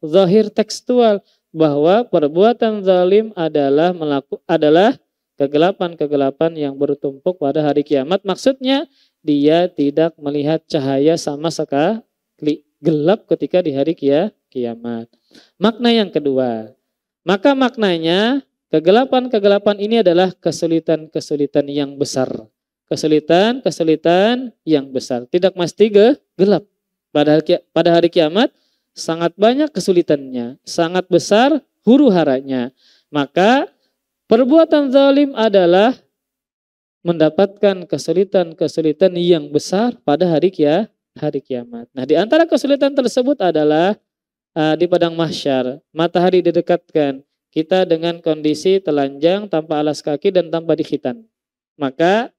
zahir tekstual, bahwa perbuatan zalim adalah kegelapan-kegelapan yang bertumpuk pada hari kiamat. Maksudnya dia tidak melihat cahaya sama sekali, gelap ketika di hari kiamat. Makna yang kedua, maka maknanya kegelapan-kegelapan ini adalah kesulitan-kesulitan yang besar. Kesulitan-kesulitan yang besar. Tidak mesti gelap. Pada hari kiamat sangat banyak kesulitannya, sangat besar huru-haranya. Maka perbuatan zalim adalah mendapatkan kesulitan-kesulitan yang besar pada hari kiamat. Nah, di antara kesulitan tersebut adalah di padang mahsyar, matahari didekatkan, kita dengan kondisi telanjang, tanpa alas kaki dan tanpa dikhitan. Maka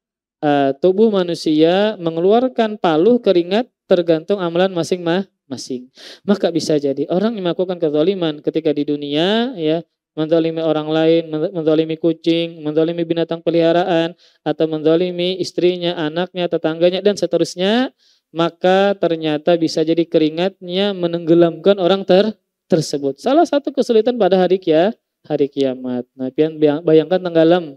tubuh manusia mengeluarkan paluh keringat tergantung amalan masing-masing. Maka bisa jadi orang yang melakukan kezaliman ketika di dunia, ya, menzalimi orang lain, menzalimi kucing, menzalimi binatang peliharaan, atau menzalimi istrinya, anaknya, tetangganya, dan seterusnya, maka ternyata bisa jadi keringatnya menenggelamkan orang tersebut. Salah satu kesulitan pada hari kiamat. Nah, pian bayangkan tenggelam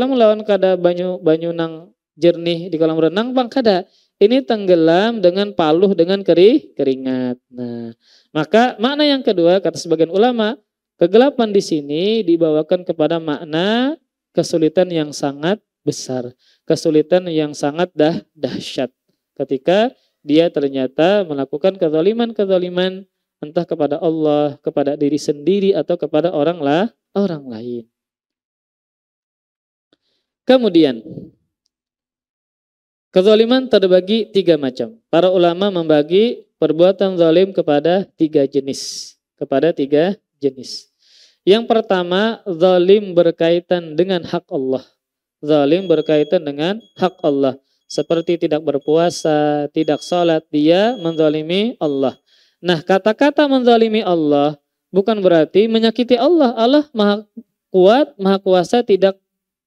melawan kada banyu nang jernih di kolam renang bang kada. Ini tenggelam dengan paluh dengan keringat. Nah, maka makna yang kedua kata sebagian ulama, kegelapan di sini dibawakan kepada makna kesulitan yang sangat besar, kesulitan yang sangat dahsyat. Ketika dia ternyata melakukan kezaliman entah kepada Allah, kepada diri sendiri atau kepada orang lain. Kemudian kezaliman terbagi 3 macam. Para ulama membagi perbuatan zalim kepada 3 jenis. Yang pertama, zalim berkaitan dengan hak Allah. Zalim berkaitan dengan hak Allah. Seperti tidak berpuasa, tidak sholat, dia menzalimi Allah. Nah, kata-kata menzalimi Allah bukan berarti menyakiti Allah. Allah maha kuat, maha kuasa, tidak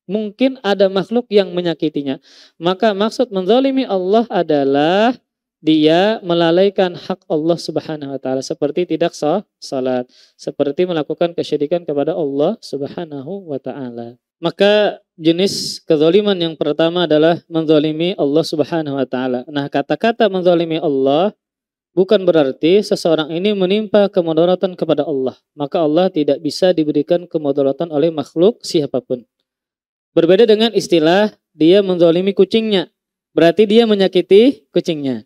mungkin ada makhluk yang menyakitinya. Maka maksud menzalimi Allah adalah dia melalaikan hak Allah Subhanahu wa taala, seperti tidak sholat, seperti melakukan kesyirikan kepada Allah Subhanahu wa taala. Maka jenis kezaliman yang pertama adalah menzalimi Allah Subhanahu wa taala. Nah, kata-kata menzalimi Allah bukan berarti seseorang ini menimpa kemudaratan kepada Allah. Maka Allah tidak bisa diberikan kemudaratan oleh makhluk siapapun. Berbeda dengan istilah dia menzalimi kucingnya, berarti dia menyakiti kucingnya.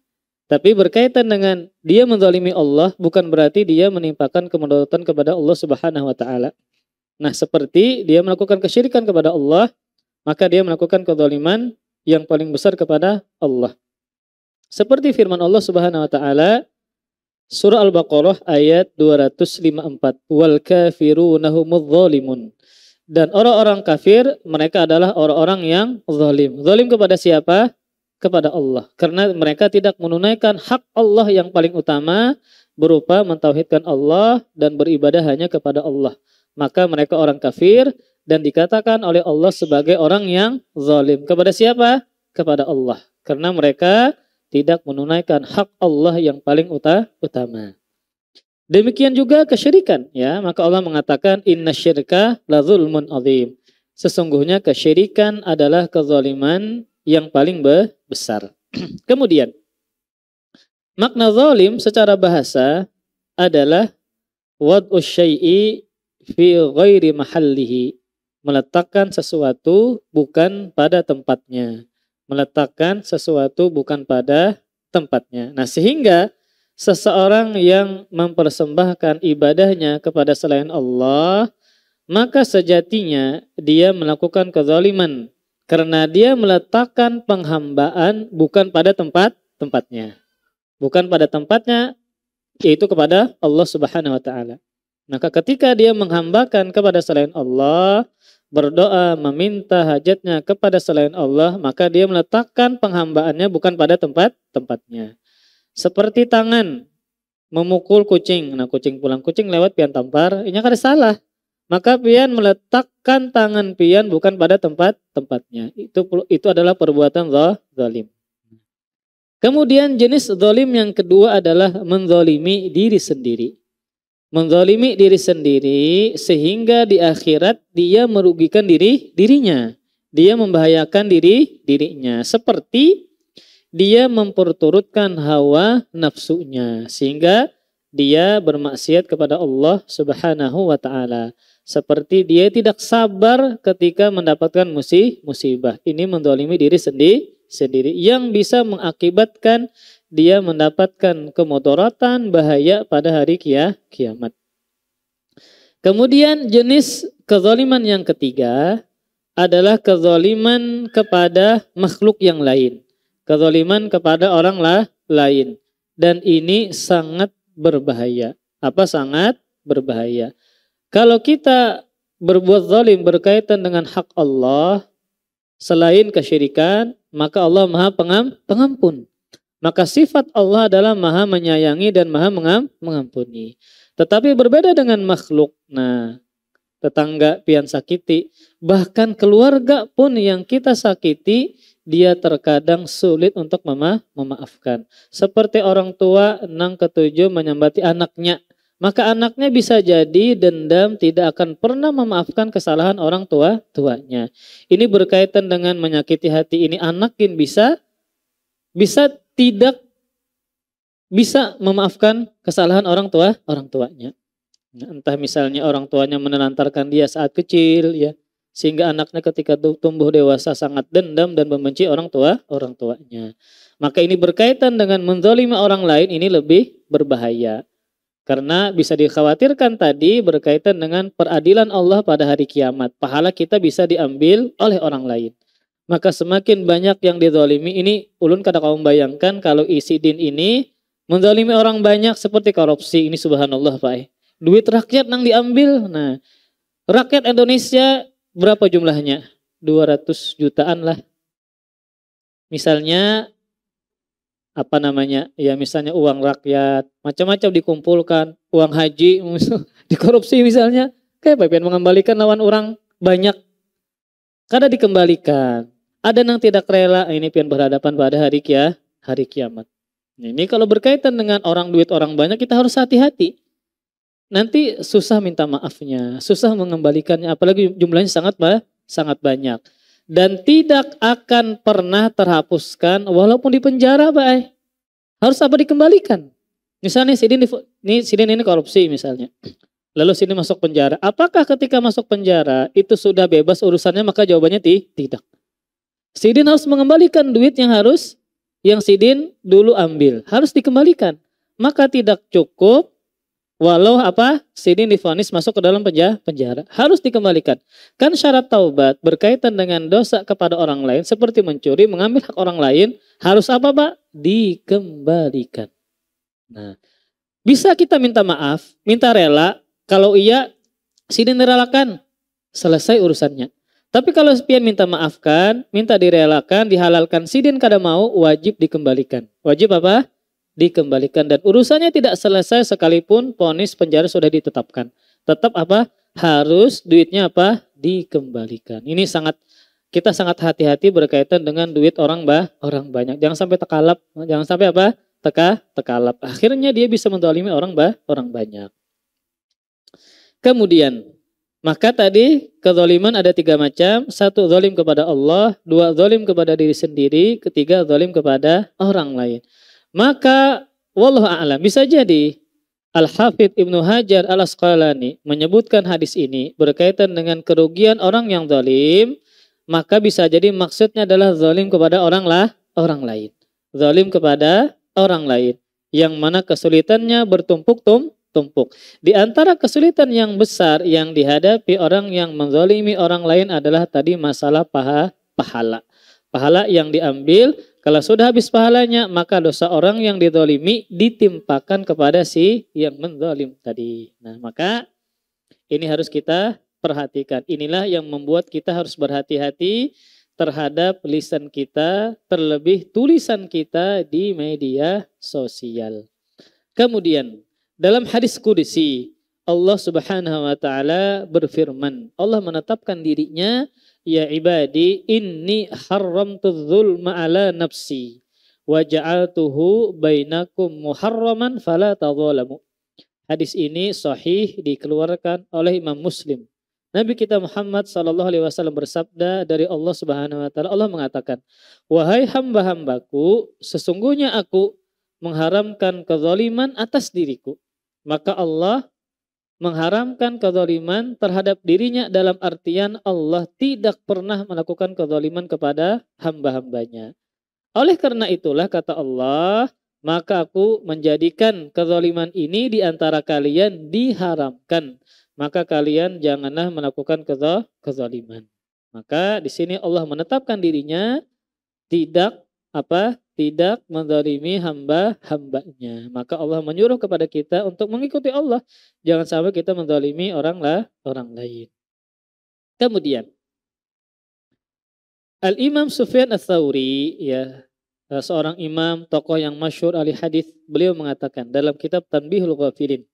Tapi berkaitan dengan dia menzalimi Allah bukan berarti dia menimpakan kemudaratan kepada Allah Subhanahu wa taala. Nah, seperti dia melakukan kesyirikan kepada Allah, maka dia melakukan kezaliman yang paling besar kepada Allah. Seperti firman Allah Subhanahu wa taala surah Al-Baqarah ayat 254, wal kafiruna humudz zalimun. Dan orang-orang kafir mereka adalah orang-orang yang zalim. Zalim kepada siapa? Kepada Allah. Karena mereka tidak menunaikan hak Allah yang paling utama berupa mentauhidkan Allah dan beribadah hanya kepada Allah. Maka mereka orang kafir dan dikatakan oleh Allah sebagai orang yang zalim. Kepada siapa? Kepada Allah. Karena mereka tidak menunaikan hak Allah yang paling utama. Demikian juga kesyirikan, ya. Maka Allah mengatakan innasyirka lazulmun azim. Sesungguhnya kesyirikan adalah kezaliman yang paling besar. Kemudian makna zalim secara bahasa adalah wad'u syai'i fi ghairi mahallihi, meletakkan sesuatu bukan pada tempatnya. Meletakkan sesuatu bukan pada tempatnya. Nah, sehingga seseorang yang mempersembahkan ibadahnya kepada selain Allah, maka sejatinya dia melakukan kezaliman karena dia meletakkan penghambaan bukan pada tempatnya. Bukan pada tempatnya, yaitu kepada Allah Subhanahu wa taala. Maka ketika dia menghambakan kepada selain Allah, berdoa meminta hajatnya kepada selain Allah, maka dia meletakkan penghambaannya bukan pada tempatnya. Seperti tangan memukul kucing. Nah, kucing pulang, kucing lewat pian tampar, ini kan salah. Maka pian meletakkan tangan pian bukan pada tempatnya. Itu adalah perbuatan zalim. Kemudian jenis zalim yang kedua adalah menzalimi diri sendiri. Menzalimi diri sendiri sehingga di akhirat dia merugikan dirinya. Dia membahayakan dirinya. Seperti dia memperturutkan hawa nafsunya sehingga dia bermaksiat kepada Allah Subhanahu wa taala. Seperti dia tidak sabar ketika mendapatkan musibah. Ini menzalimi diri sendiri yang bisa mengakibatkan dia mendapatkan kemudaratan bahaya pada hari kiamat. Kemudian jenis kezaliman yang ketiga adalah kezaliman kepada makhluk yang lain. Kezaliman kepada orang lain. Dan ini sangat berbahaya. Apa sangat berbahaya? Kalau kita berbuat zalim berkaitan dengan hak Allah selain kesyirikan, maka Allah Maha Pengampun. Maka sifat Allah adalah Maha menyayangi dan Maha mengampuni. Tetapi berbeda dengan makhluk. Nah, tetangga pian sakiti, bahkan keluarga pun yang kita sakiti, dia terkadang sulit untuk memaafkan. Seperti orang tua nang ketujuh menyambati anaknya, maka anaknya bisa jadi dendam, tidak akan pernah memaafkan kesalahan orang tuanya. Ini berkaitan dengan menyakiti hati ini, anak bisa tidak bisa memaafkan kesalahan orang tuanya. Nah, entah misalnya orang tuanya menelantarkan dia saat kecil, ya, sehingga anaknya ketika tumbuh dewasa sangat dendam dan membenci orang tuanya. Maka ini berkaitan dengan menzalimi orang lain, ini lebih berbahaya. Karena bisa dikhawatirkan tadi berkaitan dengan peradilan Allah pada hari kiamat. Pahala kita bisa diambil oleh orang lain. Maka semakin banyak yang dizalimi, ini ulun kada kaum bayangkan kalau isi din ini menzalimi orang banyak seperti korupsi. Ini subhanallah Pak. Duit rakyat nang diambil. Nah, rakyat Indonesia berapa jumlahnya? 200 jutaan lah. Misalnya apa namanya? Ya misalnya uang rakyat, macam-macam dikumpulkan, uang haji dikorupsi misalnya. Kayak pengen mengembalikan lawan orang banyak. Kada dikembalikan. Ada yang tidak rela, ini pian berhadapan pada hari kiamat. Ini kalau berkaitan dengan duit orang banyak, kita harus hati-hati. Nanti susah minta maafnya, susah mengembalikannya, apalagi jumlahnya sangat banyak. Dan tidak akan pernah terhapuskan walaupun di penjara, Pak. Harus apa dikembalikan. Misalnya sidin ini korupsi misalnya. Lalu sidin masuk penjara. Apakah ketika masuk penjara itu sudah bebas urusannya? Maka jawabannya tidak. Sidin harus mengembalikan duit yang sidin dulu ambil. Harus dikembalikan. Maka tidak cukup walau sidin divonis masuk ke dalam penjara. Harus dikembalikan. Kan syarat taubat berkaitan dengan dosa kepada orang lain seperti mencuri, mengambil hak orang lain, harus apa Pak? Dikembalikan. Nah, bisa kita minta maaf, minta rela, kalau iya sidin direlakan, selesai urusannya. Tapi kalau pian minta maafkan, minta direlakan, dihalalkan, sidin kada mau, wajib dikembalikan. Wajib apa? Dikembalikan, dan urusannya tidak selesai sekalipun vonis penjara sudah ditetapkan. Tetap apa? Harus duitnya apa? Dikembalikan. Ini kita sangat hati-hati berkaitan dengan duit orang banyak. Jangan sampai tekalap, jangan sampai apa? Tekalap. Akhirnya dia bisa menzalimi orang banyak. Kemudian maka tadi kezaliman ada 3 macam. 1 zalim kepada Allah, 2 zalim kepada diri sendiri, 3 zalim kepada orang lain. Maka wallahu a'lam, bisa jadi Al-Hafidh Ibnu Hajar Al-Asqalani menyebutkan hadis ini berkaitan dengan kerugian orang yang zalim, maka bisa jadi maksudnya adalah zalim kepada orang lain. Zalim kepada orang lain yang mana kesulitannya bertumpuk-tumpuk. Di antara kesulitan yang besar yang dihadapi orang yang menzalimi orang lain adalah tadi masalah pahala. Pahala yang diambil, kalau sudah habis pahalanya, maka dosa orang yang dizalimi ditimpakan kepada si yang menzalim tadi. Nah, maka Ini harus kita perhatikan. Inilah yang membuat kita harus berhati-hati terhadap lisan kita, terlebih tulisan kita di media sosial. Kemudian dalam hadis qudsi Allah Subhanahu wa taala berfirman, Allah menetapkan dirinya, ya ibadi inni haramtu dzulma ala nafsi wa ja'altuhu bainakum muharraman fala tadzalamu. Hadis ini sahih dikeluarkan oleh Imam Muslim. Nabi kita Muhammad sallallahu alaihi wasallam bersabda dari Allah Subhanahu wa taala, Allah mengatakan, "Wahai hamba-hambaku, sesungguhnya aku mengharamkan kezaliman atas diriku." Maka Allah mengharamkan kezaliman terhadap dirinya dalam artian Allah tidak pernah melakukan kezaliman kepada hamba-hambanya. Oleh karena itulah kata Allah, maka aku menjadikan kezaliman ini di antara kalian diharamkan. Maka kalian janganlah melakukan kezaliman. Maka di sini Allah menetapkan dirinya tidak tidak menzalimi hamba-hambanya. Maka Allah menyuruh kepada kita untuk mengikuti Allah. Jangan sampai kita menzalimi orang lain. Kemudian Al-Imam Sufyan Ats-Tsauri, ya, seorang imam, tokoh yang masyhur ahli hadis, beliau mengatakan dalam kitab Tanbihul Ghafilin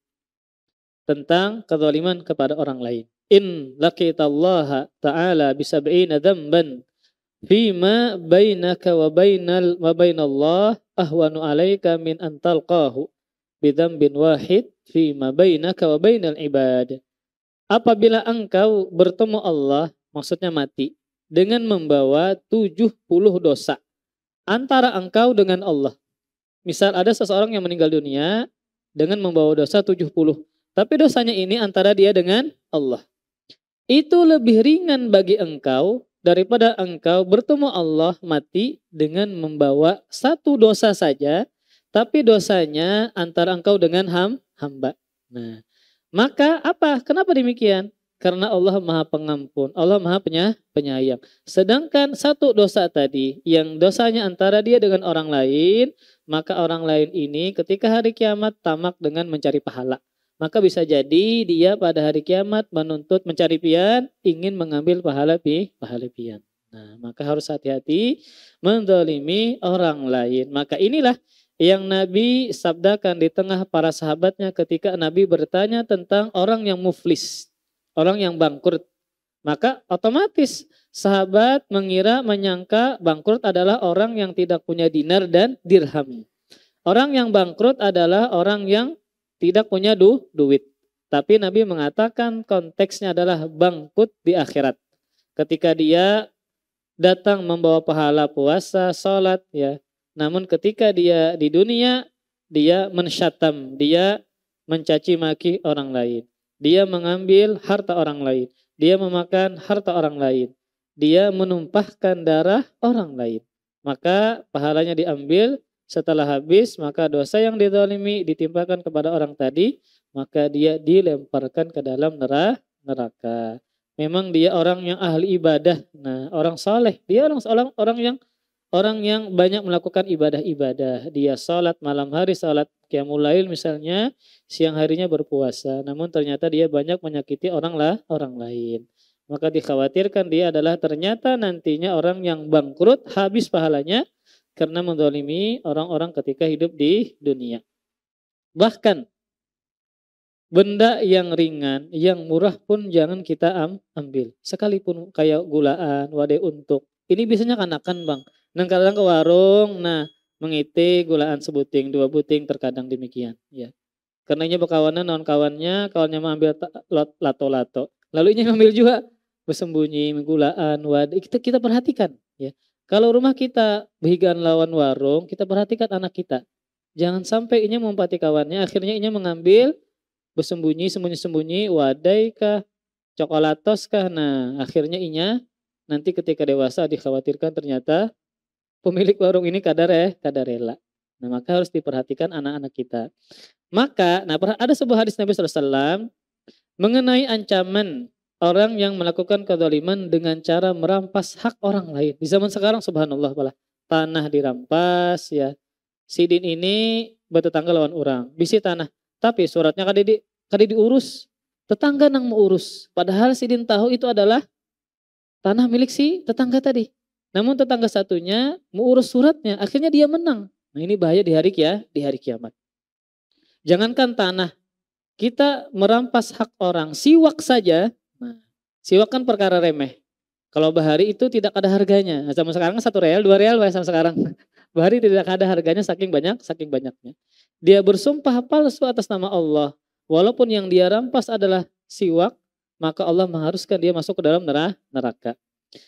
tentang kezaliman kepada orang lain. In laqitallaha ta'ala bisab'ina dzamban fima bainaka wa bainallah ahwanu 'alaika min an talqahu bidzambin wahid fima bainaka wa bainal ibad. Apabila engkau bertemu Allah, maksudnya mati, dengan membawa 70 dosa antara engkau dengan Allah. Misal ada seseorang yang meninggal dunia dengan membawa dosa 70. Tapi dosanya ini antara dia dengan Allah. Itu lebih ringan bagi engkau daripada engkau bertemu Allah mati dengan membawa satu dosa saja. Tapi dosanya antara engkau dengan hamba. Nah, maka apa? Kenapa demikian? Karena Allah Maha Pengampun, Allah Maha Penyayang. Sedangkan satu dosa tadi yang dosanya antara dia dengan orang lain, maka orang lain ini ketika hari kiamat tamak dengan mencari pahala. Maka bisa jadi dia pada hari kiamat menuntut mencari pian, ingin mengambil pahala pian. Nah, maka harus hati-hati menzalimi orang lain. Maka inilah yang Nabi sabdakan di tengah para sahabatnya ketika Nabi bertanya tentang orang yang muflis. Orang yang bangkrut, maka otomatis sahabat menyangka bangkrut adalah orang yang tidak punya dinar dan dirham. Orang yang bangkrut adalah orang yang tidak punya duit. Tapi Nabi mengatakan konteksnya adalah bangkrut di akhirat. Ketika dia datang membawa pahala puasa, sholat, ya. Namun ketika dia di dunia, dia mensyatam, dia mencaci maki orang lain. Dia mengambil harta orang lain. Dia memakan harta orang lain. Dia menumpahkan darah orang lain. Maka pahalanya diambil, setelah habis maka dosa yang dizalimi ditimpakan kepada orang tadi, maka dia dilemparkan ke dalam neraka. Memang dia orang yang ahli ibadah. Nah, orang saleh, dia orang yang banyak melakukan ibadah-ibadah. Dia salat malam hari, salat qiyamul lail misalnya, siang harinya berpuasa. Namun ternyata dia banyak menyakiti orang lain. Maka dikhawatirkan dia adalah ternyata nantinya orang yang bangkrut, habis pahalanya karena menzalimi orang-orang ketika hidup di dunia. Bahkan benda yang ringan, yang murah pun jangan kita ambil. Sekalipun kayak gulaan, wadai untuk. Ini biasanya kanakan, Bang. Nang kadang ke warung, nah mengiti gulaan sebuting, 2 buting terkadang demikian, ya. Karena ini berkawanan non kawannya mengambil lato-lato. Lalu ini mengambil juga bersembunyi gulaan, wadah. Kita perhatikan, ya. Kalau rumah kita behigan lawan warung, kita perhatikan anak kita. Jangan sampai ini mengumpati kawannya, akhirnya ini mengambil sembunyi-sembunyi wadai kah, coklatos kah. Nah, akhirnya inya nanti ketika dewasa dikhawatirkan ternyata pemilik warung ini kadarela. Nah, maka harus diperhatikan anak-anak kita. Maka, ada sebuah hadis Nabi SAW mengenai ancaman orang yang melakukan kezaliman dengan cara merampas hak orang lain. Di zaman sekarang subhanallah malah tanah dirampas, ya. Sidin ini bertetangga lawan orang, bisi tanah. Tapi suratnya kadi diurus. Tetangga nang mau urus. Padahal Sidin tahu itu adalah tanah milik si tetangga tadi. Namun tetangga satunya mau urus suratnya, akhirnya dia menang. Nah ini bahaya di hari kiamat. Jangankan tanah, kita merampas hak orang, siwak saja. Nah, siwak kan perkara remeh. Kalau bahari itu tidak ada harganya. Nah, sama sekarang 1 real, 2 real sama sekarang. Bahari tidak ada harganya saking banyaknya. Dia bersumpah palsu atas nama Allah. Walaupun yang dia rampas adalah siwak, maka Allah mengharuskan dia masuk ke dalam neraka.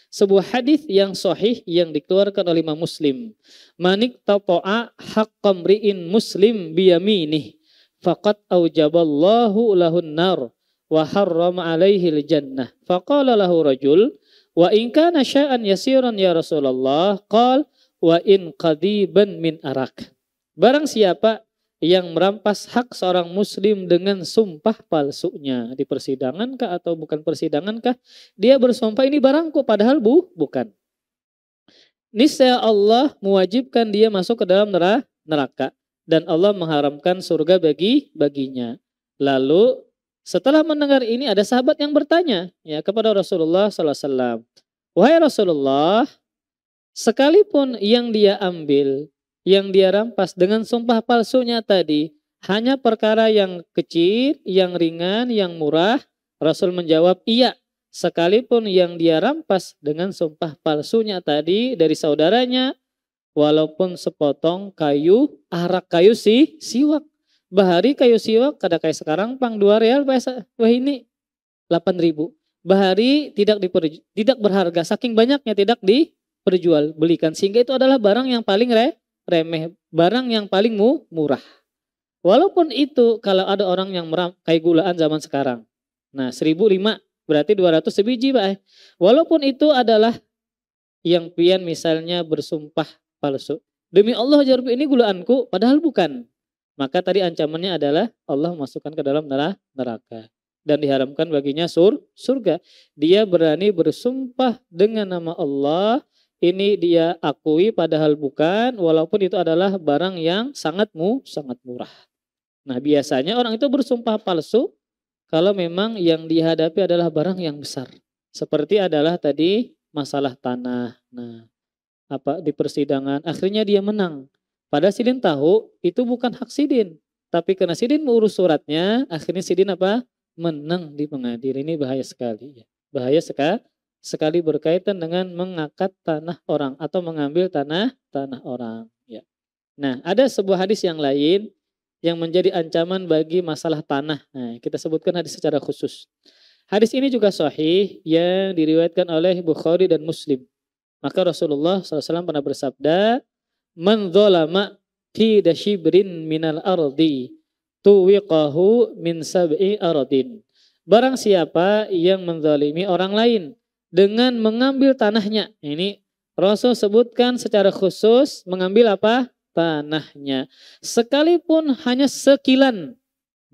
Sebuah hadis yang sahih yang dikeluarkan oleh Imam Muslim. Manik taqa'a haqqam ri'in muslim biyaminih faqad aujaballahu lahun nar wa harrama alaihi jannah. Faqala lahu rajul wa in kana sya'an yasiran ya Rasulullah qal wa in qadiban min arak. Barang siapa yang merampas hak seorang muslim dengan sumpah palsunya di persidangan kah atau bukan persidangan kah, dia bersumpah ini barangku padahal bukan. Niscaya Allah mewajibkan dia masuk ke dalam neraka dan Allah mengharamkan surga baginya. Lalu setelah mendengar ini ada sahabat yang bertanya ya kepada Rasulullah SAW. Wahai Rasulullah, sekalipun yang dia ambil, yang dia rampas dengan sumpah palsunya tadi hanya perkara yang kecil, yang ringan, yang murah, Rasul menjawab iya. Sekalipun yang dia rampas dengan sumpah palsunya tadi dari saudaranya, walaupun sepotong kayu, arak kayu siwak. Bahari kayu siwak kada kayak sekarang pang 2 real, wah ini 8.000. Bahari tidak berharga, saking banyaknya tidak diperjualbelikan, sehingga itu adalah barang yang paling remeh, barang yang paling murah. Walaupun itu kalau ada orang yang kayak gulaan zaman sekarang. Nah 1.005 berarti 200 sebiji Pak. Walaupun itu adalah yang pian misalnya bersumpah palsu. Demi Allah jarub ini gulaanku padahal bukan. Maka tadi ancamannya adalah Allah masukkan ke dalam neraka. Dan diharamkan baginya surga. Dia berani bersumpah dengan nama Allah. Ini dia akui padahal bukan, walaupun itu adalah barang yang sangat murah. Nah biasanya orang itu bersumpah palsu kalau memang yang dihadapi adalah barang yang besar. Seperti adalah tadi masalah tanah. Nah di persidangan akhirnya dia menang. Padahal Sidin tahu itu bukan hak Sidin. Tapi karena Sidin mengurus suratnya, akhirnya Sidin menang di pengadilan. Ini bahaya sekali. Bahaya sekali berkaitan dengan mengangkat tanah orang atau mengambil tanah orang. Ya. Nah, ada sebuah hadis yang lain yang menjadi ancaman bagi masalah tanah. Nah, kita sebutkan hadis secara khusus. Hadis ini juga sahih yang diriwayatkan oleh Bukhari dan Muslim. Maka Rasulullah SAW pernah bersabda, "Man dzalama fi dashibrin minal ardi tuwiqahu min sab'i ardin." Barang siapa yang menzalimi orang lain dengan mengambil tanahnya. Ini Rasul sebutkan secara khusus mengambil apa? Tanahnya. Sekalipun hanya sekilan.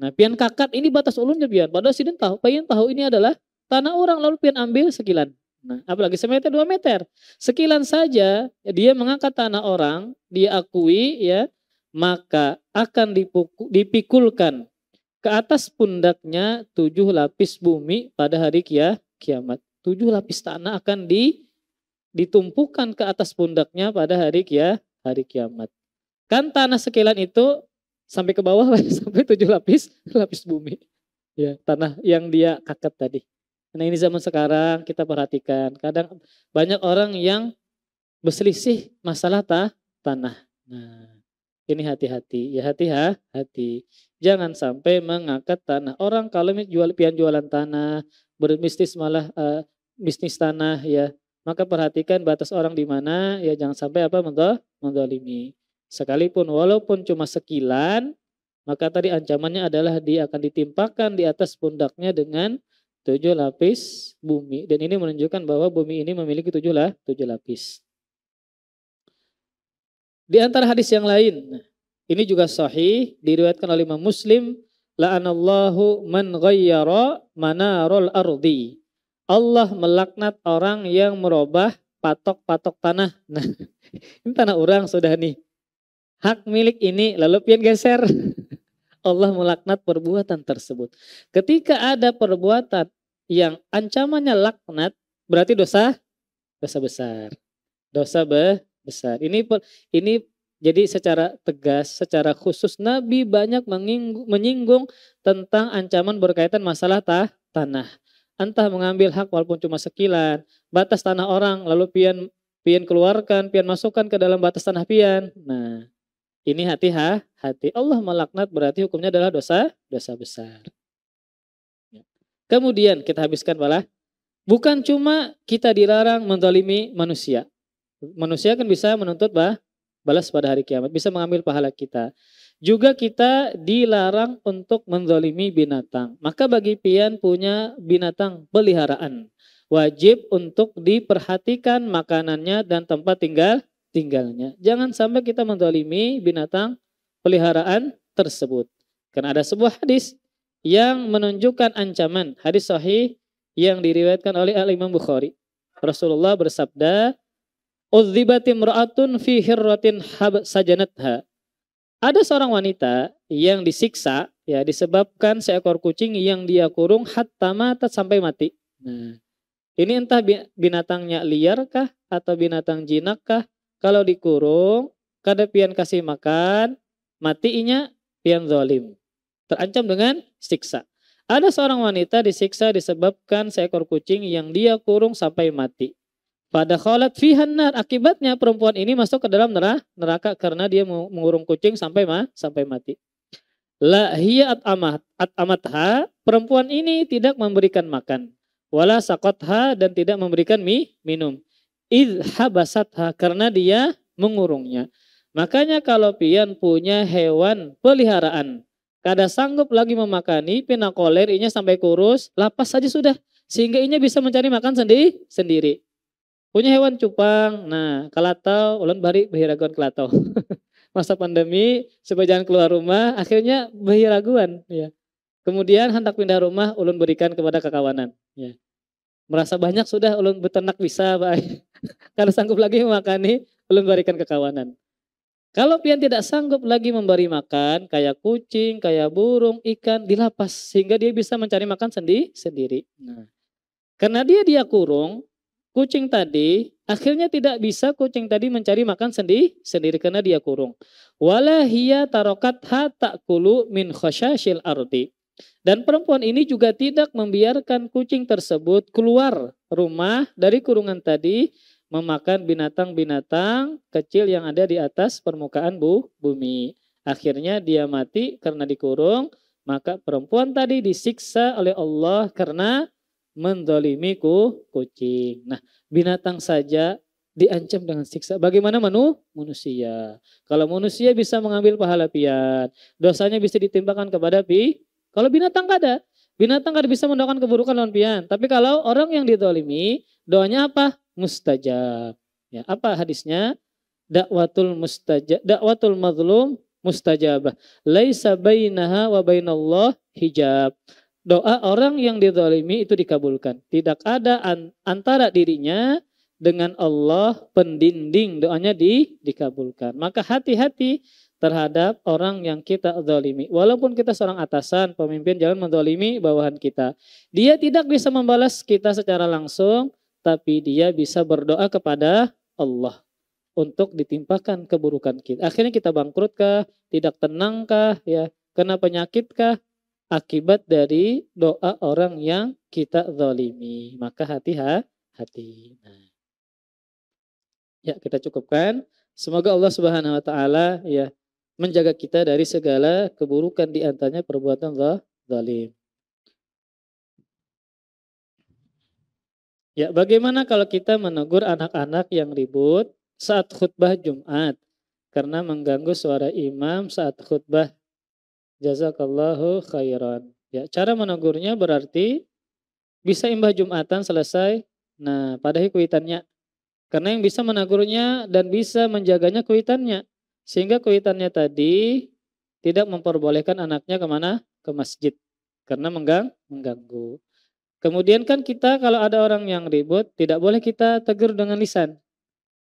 Nah pian kakat ini batas ulunnya pian. Padahal Sidin tahu, pian tahu ini adalah tanah orang lalu pian ambil sekilan. Nah apalagi semeter 2 meter. Sekilan saja dia mengangkat tanah orang, dia akui ya, maka akan dipikulkan ke atas pundaknya 7 lapis bumi pada hari kiamat. 7 lapis tanah akan ditumpukan ke atas pundaknya pada hari kiamat. Kan tanah sekilan itu sampai ke bawah sampai 7 lapis bumi. Ya, tanah yang dia kakat tadi. Nah ini zaman sekarang kita perhatikan. Kadang banyak orang yang berselisih masalah tanah. Nah ini hati-hati. Ya hati-hati. Jangan sampai mengangkat tanah orang kalau jualan tanah. Berbisnis malah bisnis tanah ya, maka perhatikan batas orang di mana ya, jangan sampai menzalimi. Sekalipun walaupun cuma sekilan, maka tadi ancamannya adalah dia akan ditimpakan di atas pundaknya dengan 7 lapis bumi, dan ini menunjukkan bahwa bumi ini memiliki 7 lapis. Di antara hadis yang lain, ini juga sahih diriwayatkan oleh Imam Muslim, la'anallahu man ghayyara manarul ardi. Allah melaknat orang yang merubah patok-patok tanah. Nah, ini tanah orang sudah nih. Hak milik ini lalu pian geser. Allah melaknat perbuatan tersebut. Ketika ada perbuatan yang ancamannya laknat, berarti dosa besar. Besar. Ini jadi secara tegas, secara khusus Nabi banyak menyinggung tentang ancaman berkaitan masalah tanah. Entah mengambil hak walaupun cuma sekilan, batas tanah orang lalu pian keluarkan, pian masukkan ke dalam batas tanah pian. Nah, ini hati. Allah melaknat berarti hukumnya adalah dosa besar. Kemudian kita habiskan bala. Bukan cuma kita dilarang menzalimi manusia. Manusia kan bisa menuntut balas pada hari kiamat, bisa mengambil pahala kita. Juga kita dilarang untuk menzalimi binatang. Maka bagi pian punya binatang peliharaan, wajib untuk diperhatikan makanannya dan tempat tinggalnya. Jangan sampai kita menzalimi binatang peliharaan tersebut. Karena ada sebuah hadis yang menunjukkan ancaman, hadis sahih yang diriwayatkan oleh Al-Imam Bukhari. Rasulullah bersabda, "Udzibatim ra'atun fi hirratin sajanatha." Ada seorang wanita yang disiksa ya disebabkan seekor kucing yang dia kurung hatta mata sampai mati. Nah, ini entah binatangnya liar kah atau binatang jinak kah? Kalau dikurung, kada pian kasih makan, matinya pian zalim. Terancam dengan siksa. Ada seorang wanita disiksa disebabkan seekor kucing yang dia kurung sampai mati. Pada khalat fihan nar, akibatnya perempuan ini masuk ke dalam neraka karena dia mengurung kucing sampai mati. La hiya at'amatha, perempuan ini tidak memberikan makan. Wala saqatha, dan tidak memberikan minum. Idh habasatha, karena dia mengurungnya. Makanya kalau pian punya hewan peliharaan, kada sanggup lagi memakani, pinakoler inya sampai kurus, lapas saja sudah. Sehingga inya bisa mencari makan sendiri. Punya hewan cupang, nah kalatau, ulun bari bahiraguan kalatau. Masa pandemi, supaya jangan keluar rumah, akhirnya bahiraguan. Ya. Kemudian hendak pindah rumah, ulun berikan kepada kekawanan. Ya. Merasa banyak sudah, ulun beternak bisa, baik. Kalau sanggup lagi memakani, ulun berikan ke kawanan. Kalau pian tidak sanggup lagi memberi makan, kayak kucing, kayak burung, ikan, dilapas. Sehingga dia bisa mencari makan sendiri. Nah, karena dia kurung, kucing tadi, akhirnya tidak bisa kucing tadi mencari makan sendiri karena dia kurung. Wala hiya tarokatha ta'kulu min khasyashil ardi. Dan perempuan ini juga tidak membiarkan kucing tersebut keluar rumah dari kurungan tadi, memakan binatang-binatang kecil yang ada di atas permukaan bumi. Akhirnya dia mati karena dikurung, maka perempuan tadi disiksa oleh Allah karena menzalimi kucing. Nah, binatang saja diancam dengan siksa. Bagaimana manusia? Kalau manusia bisa mengambil pahala pian, dosanya bisa ditimpakan kepada kalau binatang kada. Binatang kada bisa mendoakan keburukan lawan pian. Tapi kalau orang yang dizalimi, doanya apa? Mustajab. Ya, apa hadisnya? Dakwatul mazlum mustajabah. Laisa bainaha wa bainallah hijab. Doa orang yang dizalimi itu dikabulkan. Tidak ada antara dirinya dengan Allah pendinding, doanya dikabulkan. Maka hati-hati terhadap orang yang kita zalimi. Walaupun kita seorang atasan, pemimpin, jangan menzalimi bawahan kita. Dia tidak bisa membalas kita secara langsung, tapi dia bisa berdoa kepada Allah untuk ditimpakan keburukan kita. Akhirnya kita bangkrutkah, tidak tenangkah, ya, kena penyakitkah? Akibat dari doa orang yang kita zalimi. Maka hati-hati. Nah, ya, kita cukupkan. Semoga Allah Subhanahu wa taala ya menjaga kita dari segala keburukan, di antaranya perbuatan zalim. Ya, bagaimana kalau kita menegur anak-anak yang ribut saat khutbah Jumat karena mengganggu suara imam saat khutbah? Jazakallahu khairan. Ya, cara menegurnya berarti bisa imbah Jumatan selesai. Nah, pada kuitannya. Karena yang bisa menegurnya dan bisa menjaganya kuitannya. Sehingga kuitannya tadi tidak memperbolehkan anaknya kemana? Ke masjid. Karena mengganggu. Kemudian kan kita kalau ada orang yang ribut, tidak boleh kita tegur dengan lisan.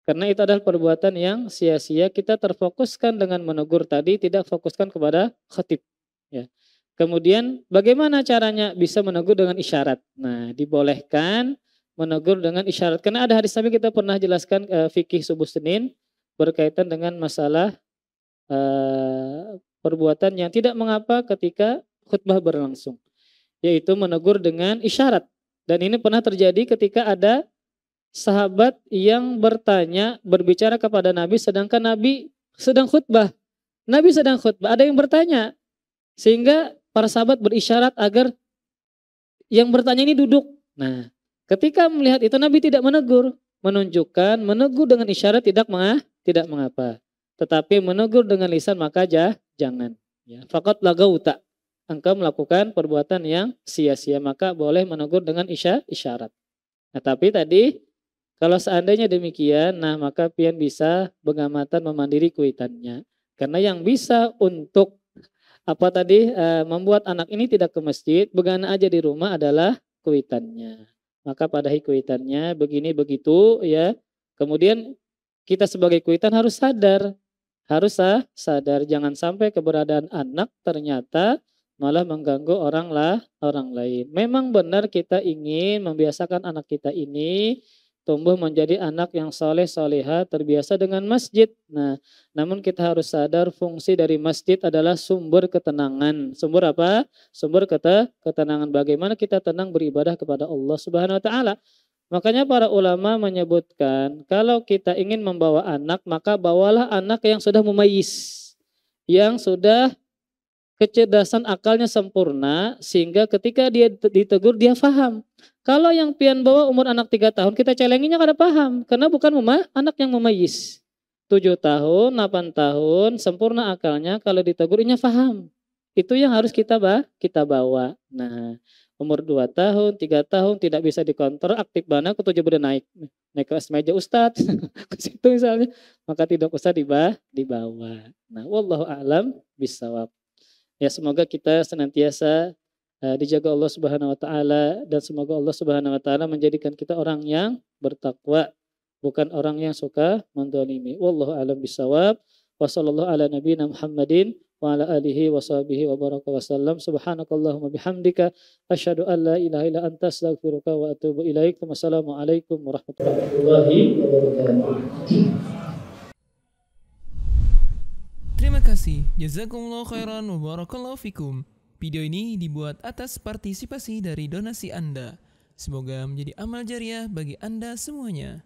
Karena itu adalah perbuatan yang sia-sia. Kita terfokuskan dengan menegur tadi, tidak fokuskan kepada khatib. ya. Kemudian bagaimana caranya? Bisa menegur dengan isyarat. Nah, dibolehkan menegur dengan isyarat. Karena ada hadis Nabi, kita pernah jelaskan fikih subuh Senin berkaitan dengan masalah perbuatan yang tidak mengapa ketika khutbah berlangsung, yaitu menegur dengan isyarat. Dan ini pernah terjadi ketika ada sahabat yang bertanya, berbicara kepada Nabi sedangkan Nabi sedang khutbah. Nabi sedang khutbah, ada yang bertanya. Sehingga para sahabat berisyarat agar yang bertanya ini duduk. Nah, ketika melihat itu Nabi tidak menegur, menunjukkan menegur dengan isyarat tidak mengapa. Tetapi menegur dengan lisan maka jangan. Ya, faqat lagauta. Engkau melakukan perbuatan yang sia-sia, maka boleh menegur dengan isyarat. Nah, tapi tadi kalau seandainya demikian, nah maka pian bisa pengamatan memandiri kuitannya. Karena yang bisa untuk membuat anak ini tidak ke masjid, begana aja di rumah adalah kuitannya. Maka pada kuitannya begini begitu ya. Kemudian kita sebagai kuitan harus sadar, jangan sampai keberadaan anak ternyata malah mengganggu orang lain. Memang benar kita ingin membiasakan anak kita ini tumbuh menjadi anak yang soleh soleha, terbiasa dengan masjid. Nah, namun kita harus sadar fungsi dari masjid adalah sumber ketenangan. Sumber apa? Sumber ketenangan. Bagaimana kita tenang beribadah kepada Allah Subhanahu Wa Taala. Makanya para ulama menyebutkan kalau kita ingin membawa anak, maka bawalah anak yang sudah mumayyiz, yang sudah kecerdasan akalnya sempurna sehingga ketika dia ditegur dia faham. Kalau yang pian bawa umur anak 3 tahun kita celenginya kada paham karena bukan anak yang memayis. 7 tahun, 8 tahun sempurna akalnya, kalau ditegurnya faham. Itu yang harus kita bawa. Nah, umur 2 tahun, 3 tahun tidak bisa dikontrol, aktif banget ke 7 naik ke meja ustadz ke situ misalnya, maka tidak usah dibawa. Nah, wallahu a'lam bishawab. Ya, semoga kita senantiasa dijaga Allah Subhanahu Wa Taala dan semoga Allah Subhanahu Wa Taala menjadikan kita orang yang bertakwa, bukan orang yang suka mendolimi. Wallahu a'lam bishawab. Wa sallallahu ala nabiyina Muhammadin wa ala alihi wa sahbihi wa baraka wa sallam. Subhanakallahumma bihamdika asyhadu an la ilaha illa anta astaghfiruka wa atubu ilaik. Wassalamualaikum warahmatullahi wabarakatuh.
Terima kasih. Jazakumullah khairan wa barakallahu fikum. Video ini dibuat atas partisipasi dari donasi Anda. Semoga menjadi amal jariah bagi Anda semuanya.